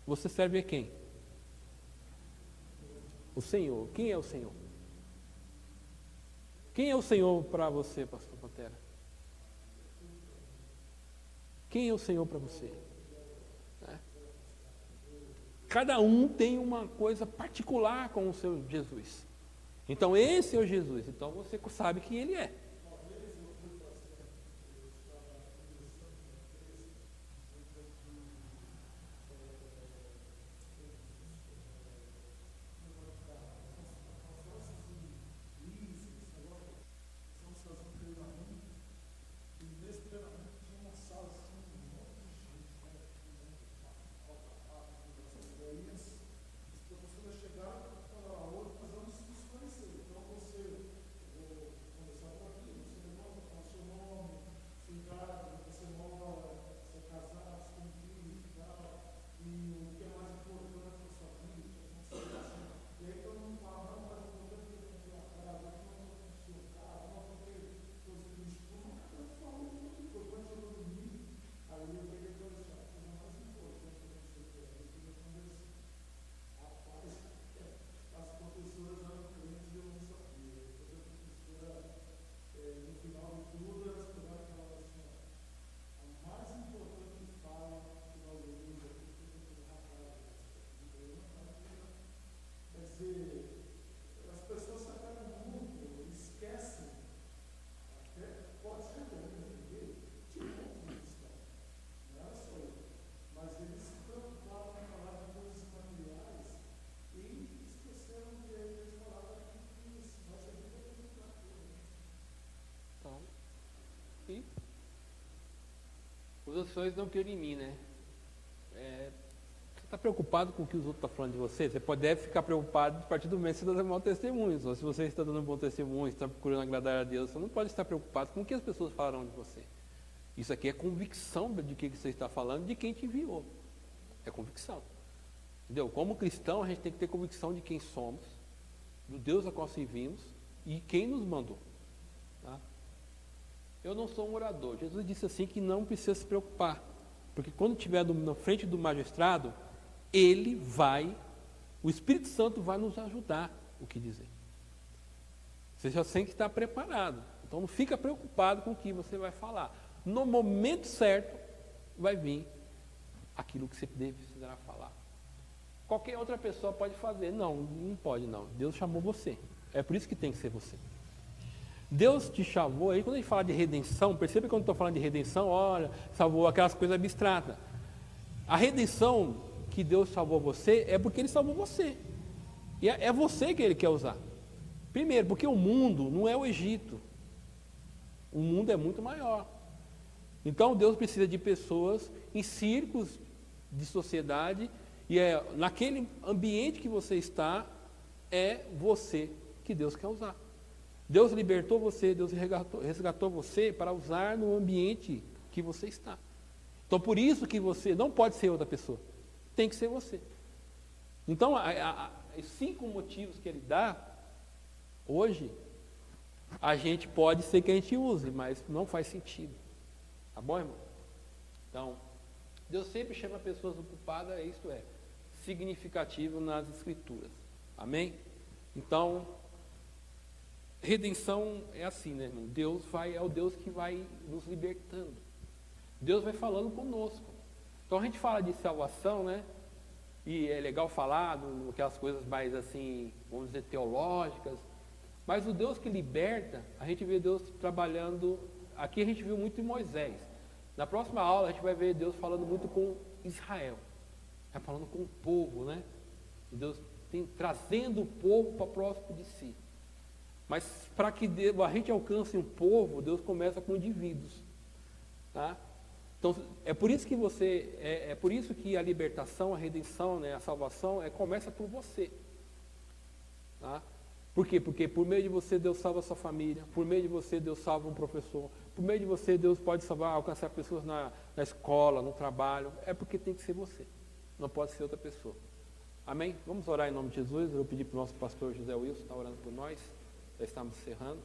Speaker 3: você serve a quem? O Senhor. Quem é o Senhor? Quem é o Senhor para você, pastor Pantera? Quem é o Senhor para você? Cada um tem uma coisa particular com o seu Jesus. Então esse é o Jesus. Então você sabe quem ele é. Os outros sonhos não criam em mim, né? Você está preocupado com o que os outros estão falando de você? Você deve ficar preocupado a partir do momento que você está dando mau testemunho. Ou se você está dando um bom testemunho, está procurando agradar a Deus, você não pode estar preocupado com o que as pessoas falarão de você. Isso aqui é convicção de que você está falando, de quem te enviou. É convicção. Entendeu? Como cristão, a gente tem que ter convicção de quem somos, do Deus a qual servimos e quem nos mandou. Tá? Eu não sou um orador. Jesus disse assim que não precisa se preocupar, porque quando estiver na frente do magistrado, o Espírito Santo vai nos ajudar o que dizer. Você já tem que estar preparado. Então não fica preocupado com o que você vai falar. No momento certo, vai vir aquilo que você precisará falar. Qualquer outra pessoa pode fazer. Não pode não. Deus chamou você. É por isso que tem que ser você. Deus te chamou, aí quando a gente fala de redenção, perceba que quando estou falando de redenção, olha, salvou aquelas coisas abstratas. A redenção que Deus salvou você é porque Ele salvou você. E é você que Ele quer usar. Primeiro, porque o mundo não é o Egito. O mundo é muito maior. Então Deus precisa de pessoas em círculos de sociedade, e naquele ambiente que você está, é você que Deus quer usar. Deus libertou você, Deus resgatou você para usar no ambiente que você está. Então por isso que você não pode ser outra pessoa, tem que ser você. Então, os 5 motivos que ele dá, hoje, a gente pode ser que a gente use, mas não faz sentido. Tá bom, irmão? Então, Deus sempre chama pessoas ocupadas, isto é, significativo nas Escrituras. Amém? Então, redenção é assim, né, irmão? É o Deus que vai nos libertando. Deus vai falando conosco. Então, a gente fala de salvação, né? E é legal falar aquelas coisas mais assim, vamos dizer, teológicas. Mas o Deus que liberta, a gente vê Deus trabalhando. Aqui a gente viu muito em Moisés. Na próxima aula a gente vai ver Deus falando muito com Israel. Está falando com o povo, né? E Deus trazendo o povo para próximo de si. Mas para que a gente alcance um povo, Deus começa com indivíduos. Tá? Então, é por isso que é por isso que a libertação, a redenção, né, a salvação, começa por você. Tá? Por quê? Porque por meio de você Deus salva a sua família, por meio de você Deus salva um professor, por meio de você Deus pode salvar, alcançar pessoas na escola, no trabalho. É porque tem que ser você, não pode ser outra pessoa. Amém? Vamos orar em nome de Jesus. Eu vou pedir para o nosso pastor José Wilson estar orando por nós. Já estamos encerrando.